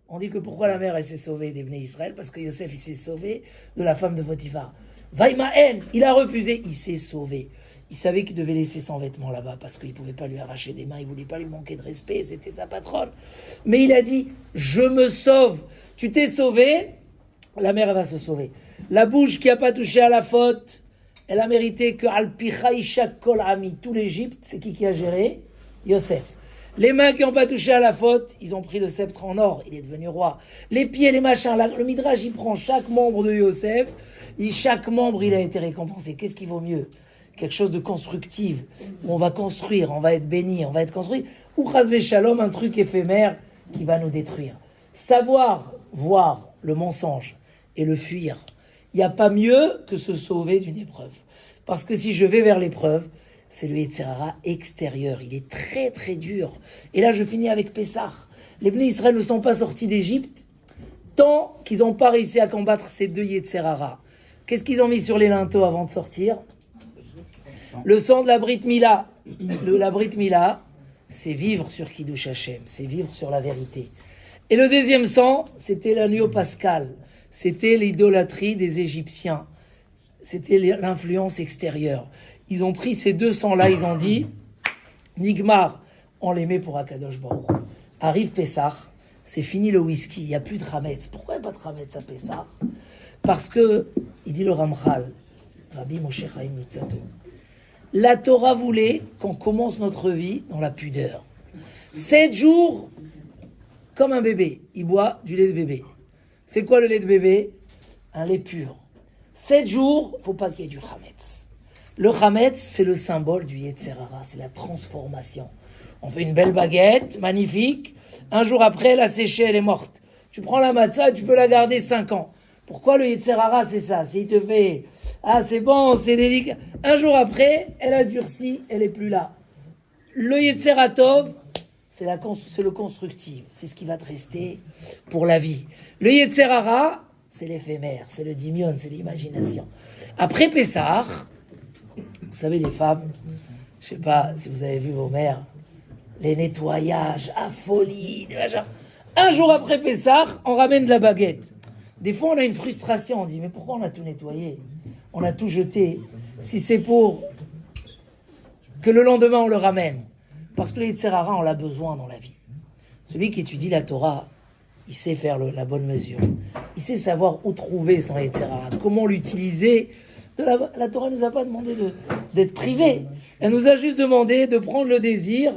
On dit que pourquoi la mère, elle s'est sauvée des Bnei Israël? Parce que Yosef, il s'est sauvé de la femme de Potiphar. Vaïmaen, il a refusé, il s'est sauvé. Il savait qu'il devait laisser son vêtement là-bas parce qu'il ne pouvait pas lui arracher des mains, il ne voulait pas lui manquer de respect, c'était sa patronne. Mais il a dit, je me sauve. Tu t'es sauvé, la mère elle va se sauver. La bouche qui n'a pas touché à la faute, elle a mérité que Al-Picha Ishak Kol Ami, tout l'Égypte, c'est qui a géré? Yosef. Les mains qui n'ont pas touché à la faute, ils ont pris le sceptre en or, il est devenu roi. Les pieds, les machins, le Midrash, il prend chaque membre de Yosef, chaque membre, il a été récompensé. Qu'est-ce qui vaut mieux? Quelque chose de constructif, où on va construire, on va être béni, on va être construit, ou Chazvé Shalom, un truc éphémère qui va nous détruire. Savoir voir le mensonge et le fuir, il n'y a pas mieux que se sauver d'une épreuve. Parce que si je vais vers l'épreuve, c'est le Yetzer Hara extérieur, il est très très dur. Et là je finis avec Pessah. Les Bnei Israël ne sont pas sortis d'Égypte tant qu'ils n'ont pas réussi à combattre ces 2 Yetzer Hara. Qu'est-ce qu'ils ont mis sur les linteaux avant de sortir? Le sang de la Brit Mila. La Brit Mila, c'est vivre sur Kiddush Hashem, c'est vivre sur la vérité. Et le deuxième sang, c'était l'agneau pascal. C'était l'idolâtrie des Égyptiens. C'était l'influence extérieure. Ils ont pris ces deux sangs-là, ils ont dit, Nigmar, on les met pour Akadosh Baruch. Arrive Pessah, c'est fini le whisky, il n'y a plus de Hametz. Pourquoi il n'y a pas de Hametz à Pessah? Parce que, il dit le Ramchal, Rabbi Moshe Chaim Luzzatto, la Torah voulait qu'on commence notre vie dans la pudeur. 7 jours, comme un bébé, il boit du lait de bébé. C'est quoi le lait de bébé? Un lait pur. 7 jours, il ne faut pas qu'il y ait du Hametz. Le Hametz, c'est le symbole du Yetzer Hara, c'est la transformation. On fait une belle baguette, magnifique. Un jour après, elle a séché, elle est morte. Tu prends la matzah, tu peux la garder 5 ans. Pourquoi le Yetzer Hara, c'est ça? S'il te fait, ah c'est bon, c'est délicat. Un jour après, elle a durci, elle est plus là. Le Yetzer Hatov, c'est le constructif. C'est ce qui va te rester pour la vie. Le Yetzer Hara, c'est l'éphémère, c'est le dimion, c'est l'imagination. Après Pessah, vous savez, les femmes, je sais pas si vous avez vu vos mères, les nettoyages à folie, des machins. Un jour après Pessah, on ramène de la baguette. Des fois, on a une frustration. On dit, mais pourquoi on a tout nettoyé? On a tout jeté. Si c'est pour que le lendemain, on le ramène. Parce que le Yetzer Hara, on l'a besoin dans la vie. Celui qui étudie la Torah, il sait faire la bonne mesure. Il sait savoir où trouver son Yetzer Hara, comment l'utiliser. La Torah ne nous a pas demandé d'être privé. Elle nous a juste demandé de prendre le désir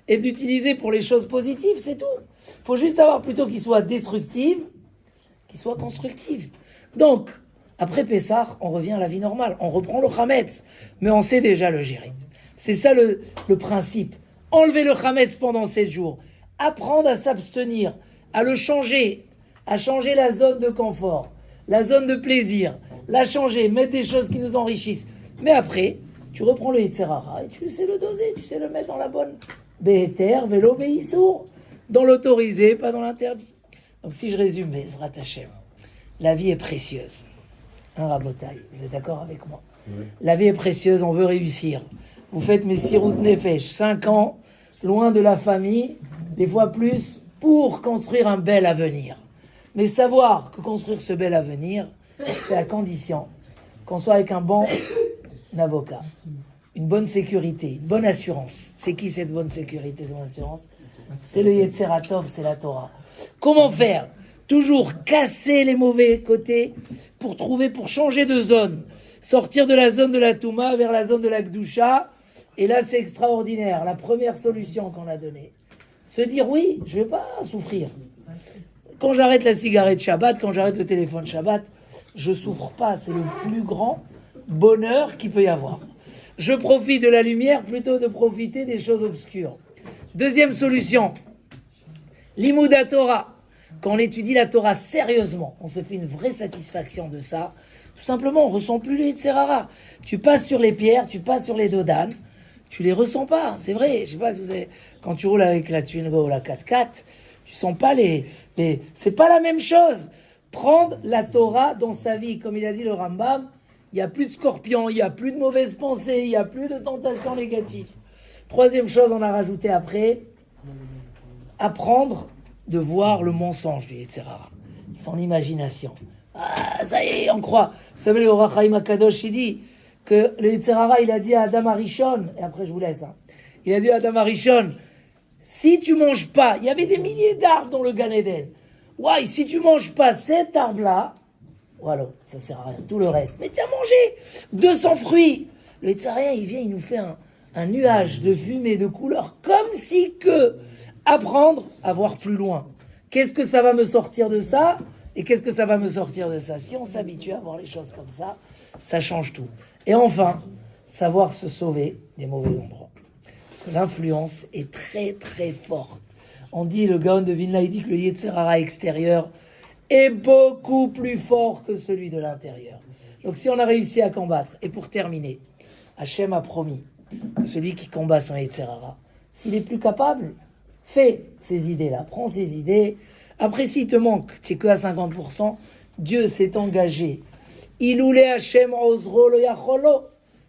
et de l'utiliser pour les choses positives, c'est tout. Il faut juste avoir plutôt qu'il soit destructif, qu'il soit constructif. Donc, après Pessah, on revient à la vie normale. On reprend le Hametz, mais on sait déjà le gérer. C'est ça le principe. Enlever le Hametz pendant 7 jours. Apprendre à s'abstenir, à le changer, à changer la zone de confort, la zone de plaisir, la changer, mettre des choses qui nous enrichissent. Mais après, tu reprends le Yetzer Hara et tu sais le doser, tu sais le mettre dans la bonne Béhéter, vélo, Béhissour, dans l'autorisé, pas dans l'interdit. Donc si je résume, Bezrat Hashem, la vie est précieuse. Hein, Rabotai, vous êtes d'accord avec moi? Oui. La vie est précieuse, on veut réussir. Vous faites Messirut Nefesh, 5 ans, loin de la famille, des fois plus, pour construire un bel avenir. Mais savoir que construire ce bel avenir, c'est à condition qu'on soit avec un bon avocat, une bonne sécurité, une bonne assurance. C'est qui cette bonne sécurité, cette bonne assurance? C'est le Yetzer Hatov, c'est la Torah. Comment faire? Toujours casser les mauvais côtés pour changer de zone. Sortir de la zone de la Touma vers la zone de la Gdusha. Et là, c'est extraordinaire. La première solution qu'on a donnée. Se dire, oui, je ne vais pas souffrir. Quand j'arrête la cigarette Shabbat, quand j'arrête le téléphone Shabbat, je ne souffre pas. C'est le plus grand bonheur qu'il peut y avoir. Je profite de la lumière plutôt de profiter des choses obscures. Deuxième solution, l'Imouda Torah. Quand on étudie la Torah sérieusement, on se fait une vraie satisfaction de ça. Tout simplement, on ne ressent plus les Yetzer Hara. Tu passes sur les pierres, tu passes sur les dodanes, tu les ressens pas. C'est vrai, je sais pas si vous avez... Quand tu roules avec la Twingo ou la 4x4, tu sens pas c'est pas la même chose. Prendre la Torah dans sa vie, comme il a dit le Rambam, il n'y a plus de scorpions, il n'y a plus de mauvaises pensées, il n'y a plus de tentations négatives. Troisième chose, on a rajouté après, apprendre de voir le mensonge du Yetzer Hara, son imagination. Ah, ça y est, on croit. Vous savez, le Ohr HaChaim HaKadosh, il dit que le Yetzer Hara, il a dit à Adam HaRishon, et après je vous laisse, hein, il a dit à Adam HaRishon, si tu manges pas, il y avait des milliers d'arbres dans le Gan Eden. Ouais, si tu manges pas cet arbre-là, voilà, ça sert à rien, tout le reste. Mais tiens, mangez 200 fruits. Le Yetzer Hara, il vient, il nous fait un nuage de fumée, de couleurs, comme si que apprendre à voir plus loin. Qu'est-ce que ça va me sortir de ça? Et qu'est-ce que ça va me sortir de ça? Si on s'habitue à voir les choses comme ça change tout. Et enfin, savoir se sauver des mauvais endroits. Parce que l'influence est très très forte. On dit, le Gaon de Vilna, il dit que le Yetzer Hara extérieur est beaucoup plus fort que celui de l'intérieur. Donc si on a réussi à combattre, et pour terminer, Hachem a promis que celui qui combat son Yetzer Hara, s'il est plus capable, fais ces idées-là, prends ces idées. Après, s'il te manque, tu n'es que à 50%, Dieu s'est engagé. Iloule Hachem ozro lo yacholo.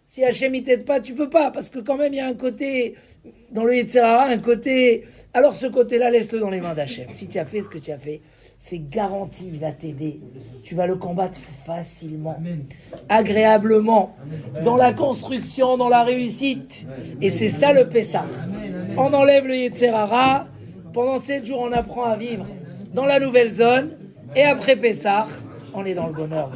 Si Hachem ne t'aide pas, tu peux pas, parce que quand même, il y a un côté, dans le Yetzer Hara, un côté Alors ce côté-là, laisse-le dans les mains d'Hachem. Si tu as fait ce que tu as fait, c'est garanti, il va t'aider. Tu vas le combattre facilement, agréablement, dans la construction, dans la réussite. Et c'est ça le Pessah. On enlève le Yetzer Hara. Pendant 7 jours, on apprend à vivre dans la nouvelle zone. Et après Pessah, on est dans le bonheur.